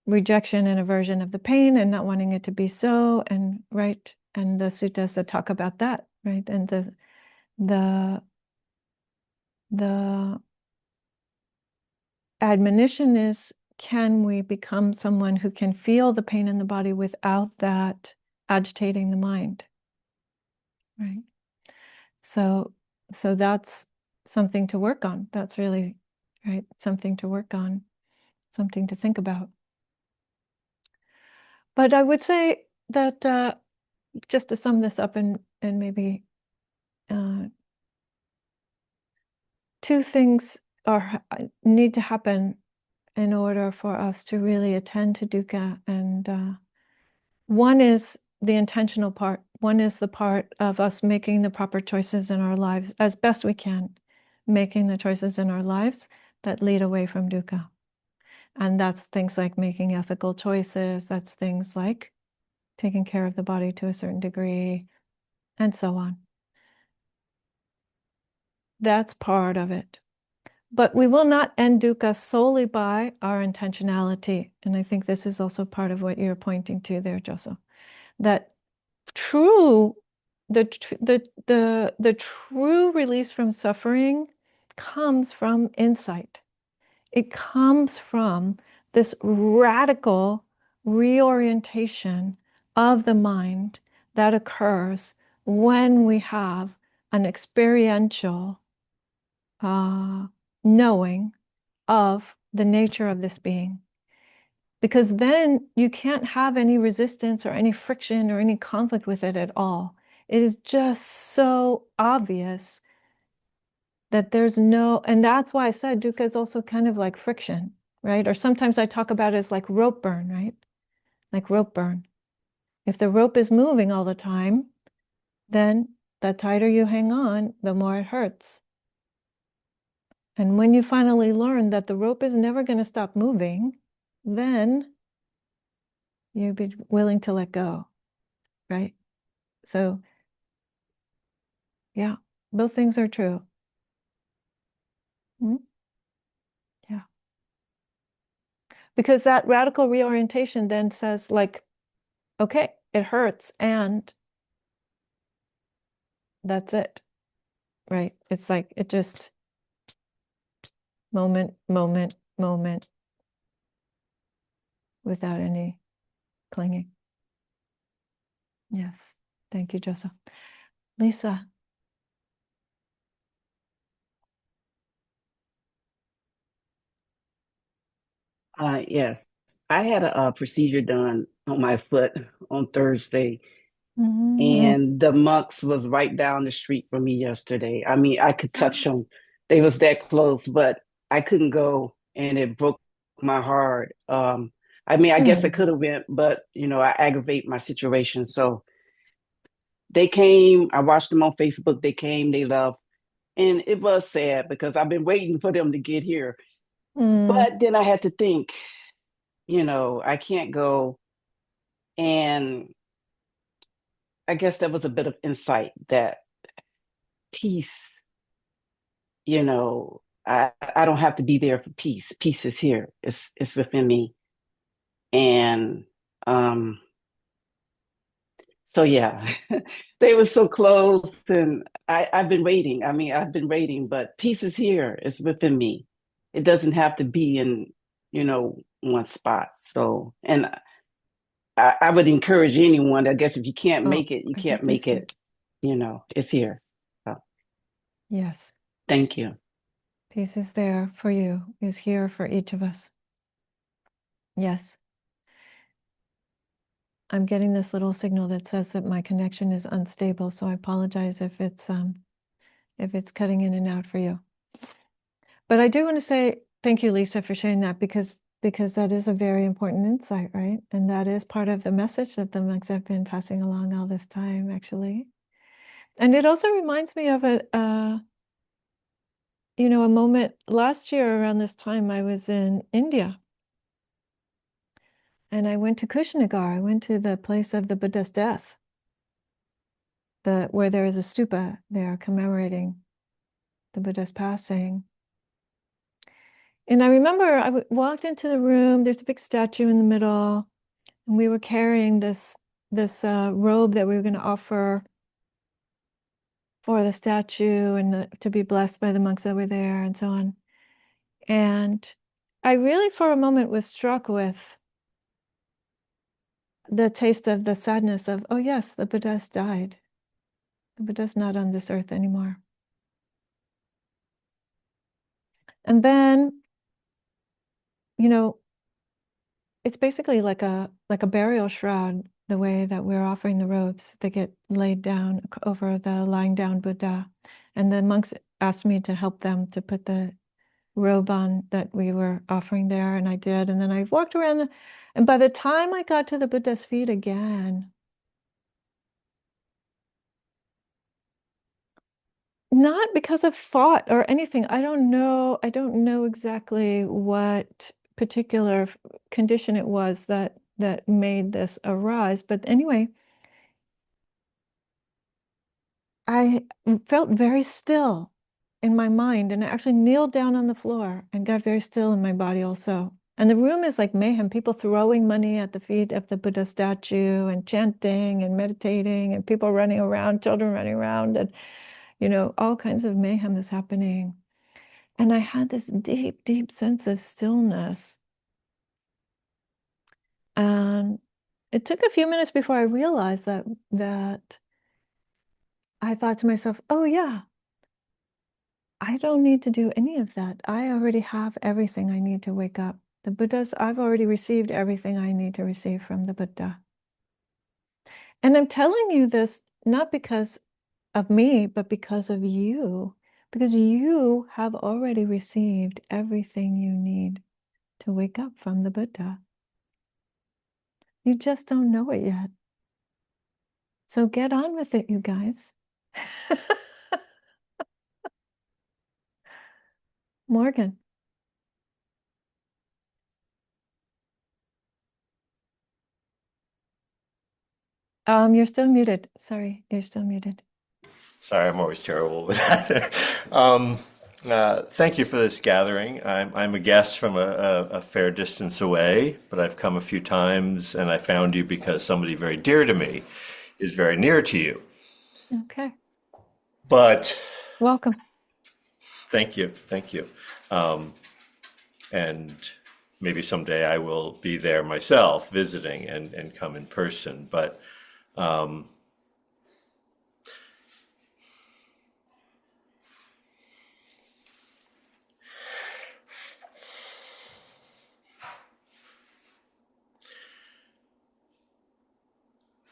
rejection and aversion of the pain and not wanting it to be so, and right, and the suttas that talk about that, right? And the admonition is, can we become someone who can feel the pain in the body without that agitating the mind, right? So that's something to work on. That's really, right, something to work on, something to think about. But I would say that just to sum this up and maybe two things need to happen in order for us to really attend to dukkha. And one is the intentional part. One is the part of us making the proper choices in our lives as best we can, making the choices in our lives that lead away from dukkha. And that's things like making ethical choices. That's things like taking care of the body to a certain degree, and so on. That's part of it. But we will not end dukkha solely by our intentionality. And I think this is also part of what you're pointing to there, Joseph. That the true release from suffering comes from insight. It comes from this radical reorientation of the mind that occurs when we have an experiential knowing of the nature of this being. Because then you can't have any resistance or any friction or any conflict with it at all. It is just so obvious that there's no, and that's why I said dukkha is also kind of like friction, right? Or sometimes I talk about it as like rope burn, right? Like rope burn. If the rope is moving all the time, then the tighter you hang on, the more it hurts. And when you finally learn that the rope is never going to stop moving, then you'd be willing to let go, right? So, yeah, both things are true. Hmm? Yeah. Because that radical reorientation then says, like, okay, it hurts, and that's it, right? It's like, it just moment, moment, moment without any clinging. Yes. Thank you, Joseph. Lisa. Yes, I had a, procedure done on my foot on Thursday, and the monks was right down the street from me yesterday. I mean, I could touch them; they was that close, but I couldn't go, and it broke my heart. I mean, I guess I could have went, but I aggravate my situation. So they came. I watched them on Facebook. They came. They left, and it was sad because I've been waiting for them to get here. But then I had to think, I can't go. And I guess that was a bit of insight that peace, I don't have to be there for peace. Peace is here. It's within me. And so yeah, they were so close, and I've been waiting. I mean, I've been waiting, but peace is here. It's within me. It doesn't have to be in, one spot. So, and I would encourage anyone, I guess if you can't make it, you can't make it, it's here. So, Yes. thank you. Peace is there for you, is here for each of us. Yes. I'm getting this little signal that says that my connection is unstable, so I apologize if it's cutting in and out for you. But I do want to say thank you, Lisa, for sharing that, because that is a very important insight, right? And that is part of the message that the monks have been passing along all this time, actually. And it also reminds me of a moment last year around this time. I was in India, and I went to Kushinagar. I went to the place of the Buddha's death, where there is a stupa there commemorating the Buddha's passing. And I remember I walked into the room. There's a big statue in the middle, and we were carrying this robe that we were going to offer for the statue and to be blessed by the monks that were there, and so on. And I really, for a moment, was struck with the taste of the sadness of, oh yes, the Buddha's died. The Buddha's not on this earth anymore. And then, it's basically like a burial shroud, the way that we're offering the robes. They get laid down over the lying down Buddha. And the monks asked me to help them to put the robe on that we were offering there, and I did. And then I walked around, and by the time I got to the Buddha's feet again, not because of thought or anything. I don't know exactly what particular condition it was that made this arise. But anyway, I felt very still in my mind, and I actually kneeled down on the floor and got very still in my body also. And the room is like mayhem, people throwing money at the feet of the Buddha statue and chanting and meditating, and people running around, children running around, and all kinds of mayhem is happening. And I had this deep, deep sense of stillness. And it took a few minutes before I realized that I thought to myself, oh yeah, I don't need to do any of that. I already have everything I need to wake up. I've already received everything I need to receive from the Buddha. And I'm telling you this not because of me, but because of you, because you have already received everything you need to wake up from the Buddha. You just don't know it yet. So get on with it, you guys. Morgan. You're still muted. Sorry, you're still muted. Sorry, I'm always terrible with that. Thank you for this gathering. I'm a guest from a fair distance away, but I've come a few times, and I found you because somebody very dear to me is very near to you. Okay. But Welcome. thank you, thank you. And maybe someday I will be there myself visiting and come in person. But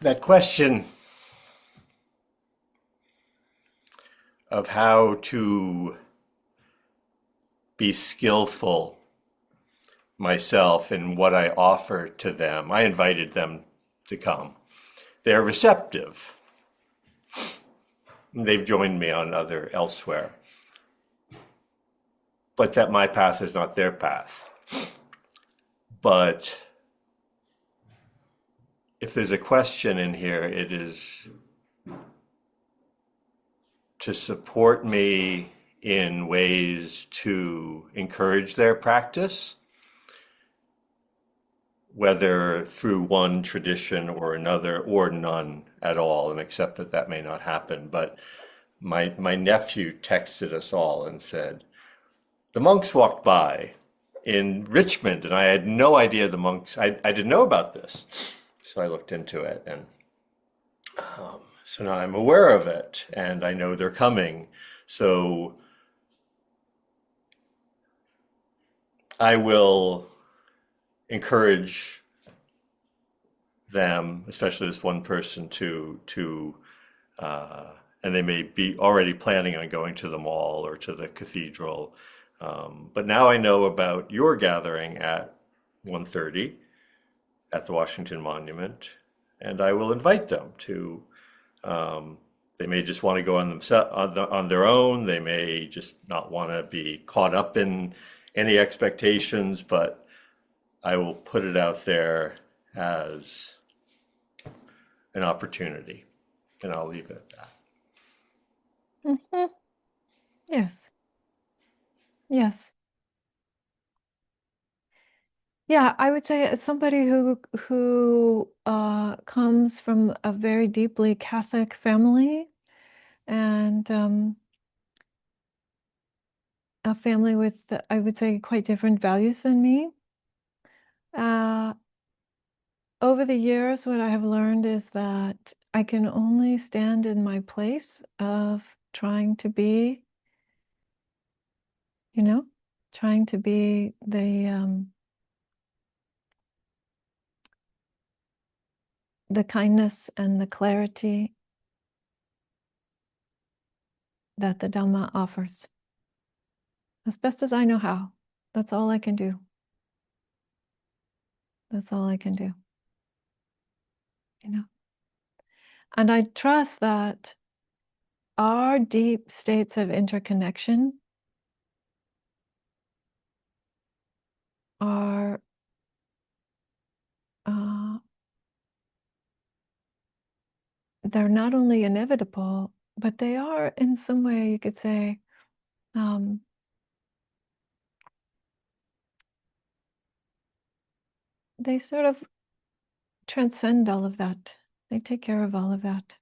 that question of how to be skillful myself in what I offer to them. I invited them to come. They're receptive. They've joined me on other elsewhere. But that my path is not their path. But if there's a question in here, it is to support me in ways to encourage their practice, whether through one tradition or another, or none at all, and accept that that may not happen. But my nephew texted us all and said, the monks walked by in Richmond, and I had no idea the monks, I didn't know about this. So I looked into it, and so now I'm aware of it, and I know they're coming. So I will encourage them, especially this one person, and they may be already planning on going to the mall or to the cathedral. But now I know about your gathering at 1:30 at the Washington Monument, and I will invite them to. They may just want to go on themselves on their own. They may just not want to be caught up in any expectations, but I will put it out there as an opportunity, and I'll leave it at that. Mm-hmm. Yes. Yes. Yeah, I would say as somebody who comes from a very deeply Catholic family, and a family with, I would say, quite different values than me. Over the years, what I have learned is that I can only stand in my place of trying to be, trying to be the kindness and the clarity that the Dhamma offers, as best as I know how. That's all I can do. That's all I can do. And I trust that our deep states of interconnection are they're not only inevitable, but they are, in some way, you could say, they sort of transcend all of that. They take care of all of that.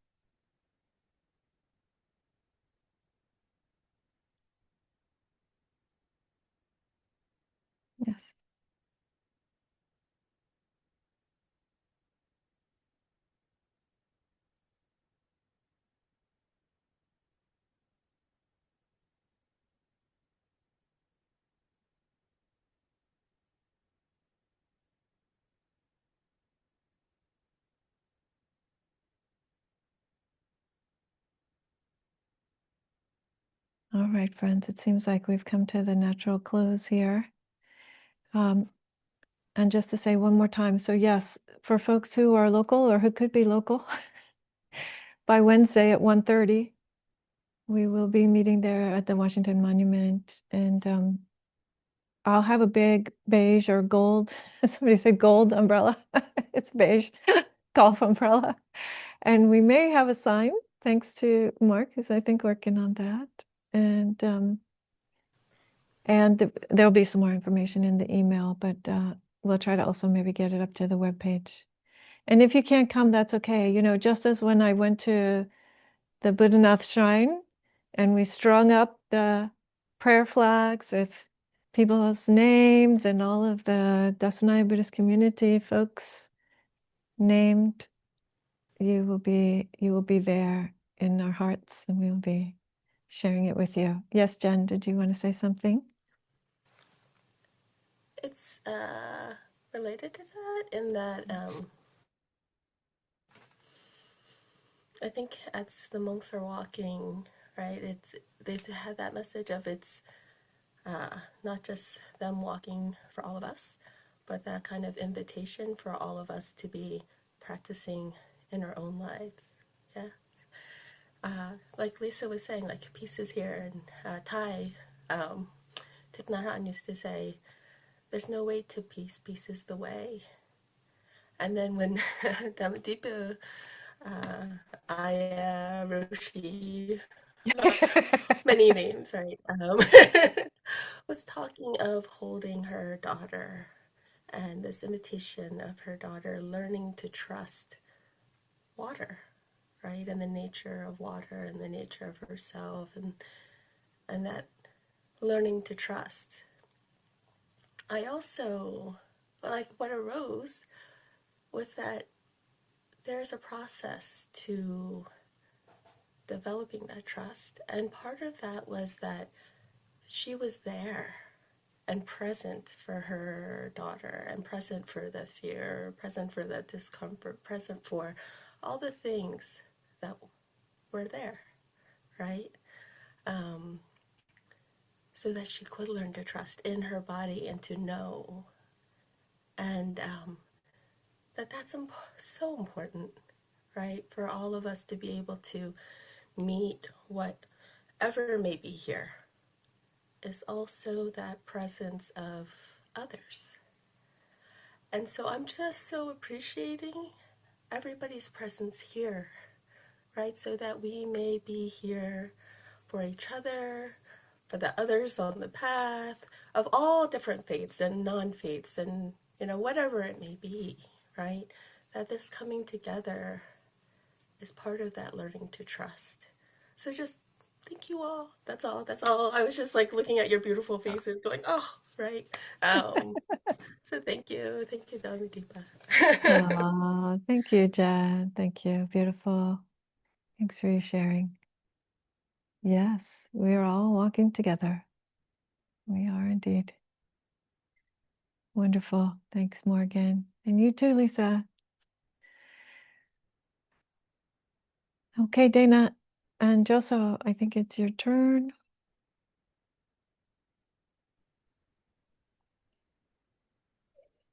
Yes. All right, friends, it seems like we've come to the natural close here. And just to say one more time, so yes, for folks who are local or who could be local, by Wednesday at 1:30, we will be meeting there at the Washington Monument. And I'll have a big beige or gold, somebody said gold umbrella. It's beige, golf umbrella. And we may have a sign, thanks to Mark, who's I think working on that. And there'll be some more information in the email, but we'll try to also maybe get it up to the webpage. And if you can't come, that's okay. You know, just as when I went to the Buddhanath shrine and we strung up the prayer flags with people's names and all of the Dassanaya Buddhist Community folks named, you will be there in our hearts, and we'll be sharing it with you. Yes, Jen, did you want to say something? It's related to that in that I think as the monks are walking, right, they've had that message of it's not just them walking for all of us, but that kind of invitation for all of us to be practicing in our own lives. Yes. Like Lisa was saying, like peace is here, and Thai, Thich Nhat Hanh used to say, there's no way to peace, peace is the way. And then when Dhammadipa, Aya, Roshi, many names, right, was talking of holding her daughter and this invitation of her daughter learning to trust water, right, and the nature of water and the nature of herself, and that learning to trust. I also, like what arose was that there's a process to developing that trust. And part of that was that she was there and present for her daughter, and present for the fear, present for the discomfort, present for all the things that were there, right? So that she could learn to trust in her body and to know. And that's so important, right? For all of us to be able to meet whatever may be here is also that presence of others. And so I'm just so appreciating everybody's presence here, right? So that we may be here for each other, for the others on the path of all different faiths and non-faiths and, you know, whatever it may be, right? That this coming together is part of that learning to trust. So just thank you all. That's all. That's all. I was just like looking at your beautiful faces going, oh, right. So thank you. Thank you, Dhammadipa. Oh, thank you, Jen. Thank you. Beautiful. Thanks for your sharing. Yes, we are all walking together. We are indeed. Wonderful. Thanks, Morgan. And you too, Lisa. Okay, Dana and Joso, I think it's your turn.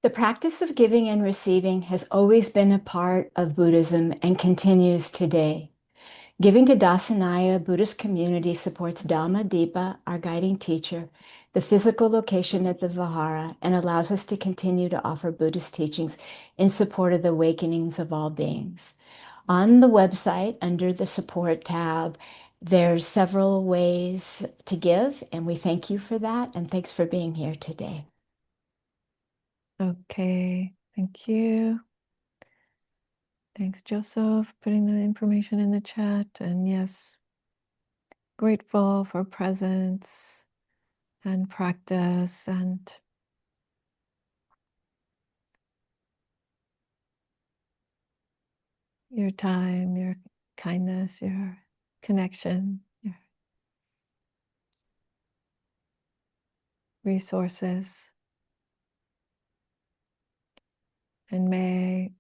The practice of giving and receiving has always been a part of Buddhism and continues today. Giving to Dassanaya Buddhist Community supports Dhammadipa, our guiding teacher, the physical location at the vihara, and allows us to continue to offer Buddhist teachings in support of the awakenings of all beings. On the website, under the support tab, there's several ways to give, and we thank you for that, and thanks for being here today. Okay, thank you. Thanks, Joseph, putting the information in the chat. And yes, grateful for presence and practice and your time, your kindness, your connection, your resources. And may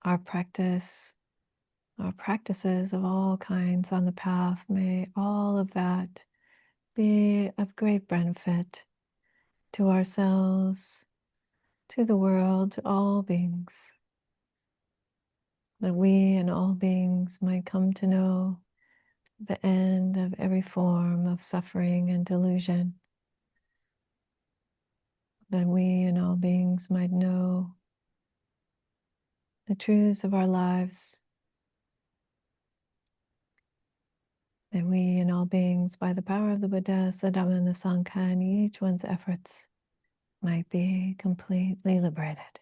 our practices of all kinds on the path, may all of that be of great benefit to ourselves, to the world, to all beings, that we and all beings might come to know the end of every form of suffering and delusion, that we and all beings might know the truths of our lives, that we and all beings, by the power of the Buddha, the Dhamma, and the Sangha, and each one's efforts, might be completely liberated.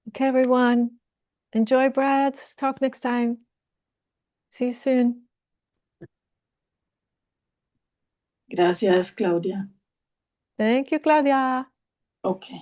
Okay, everyone. Enjoy breaths. Talk next time. See you soon. Gracias, Claudia. Thank you, Claudia. Okay.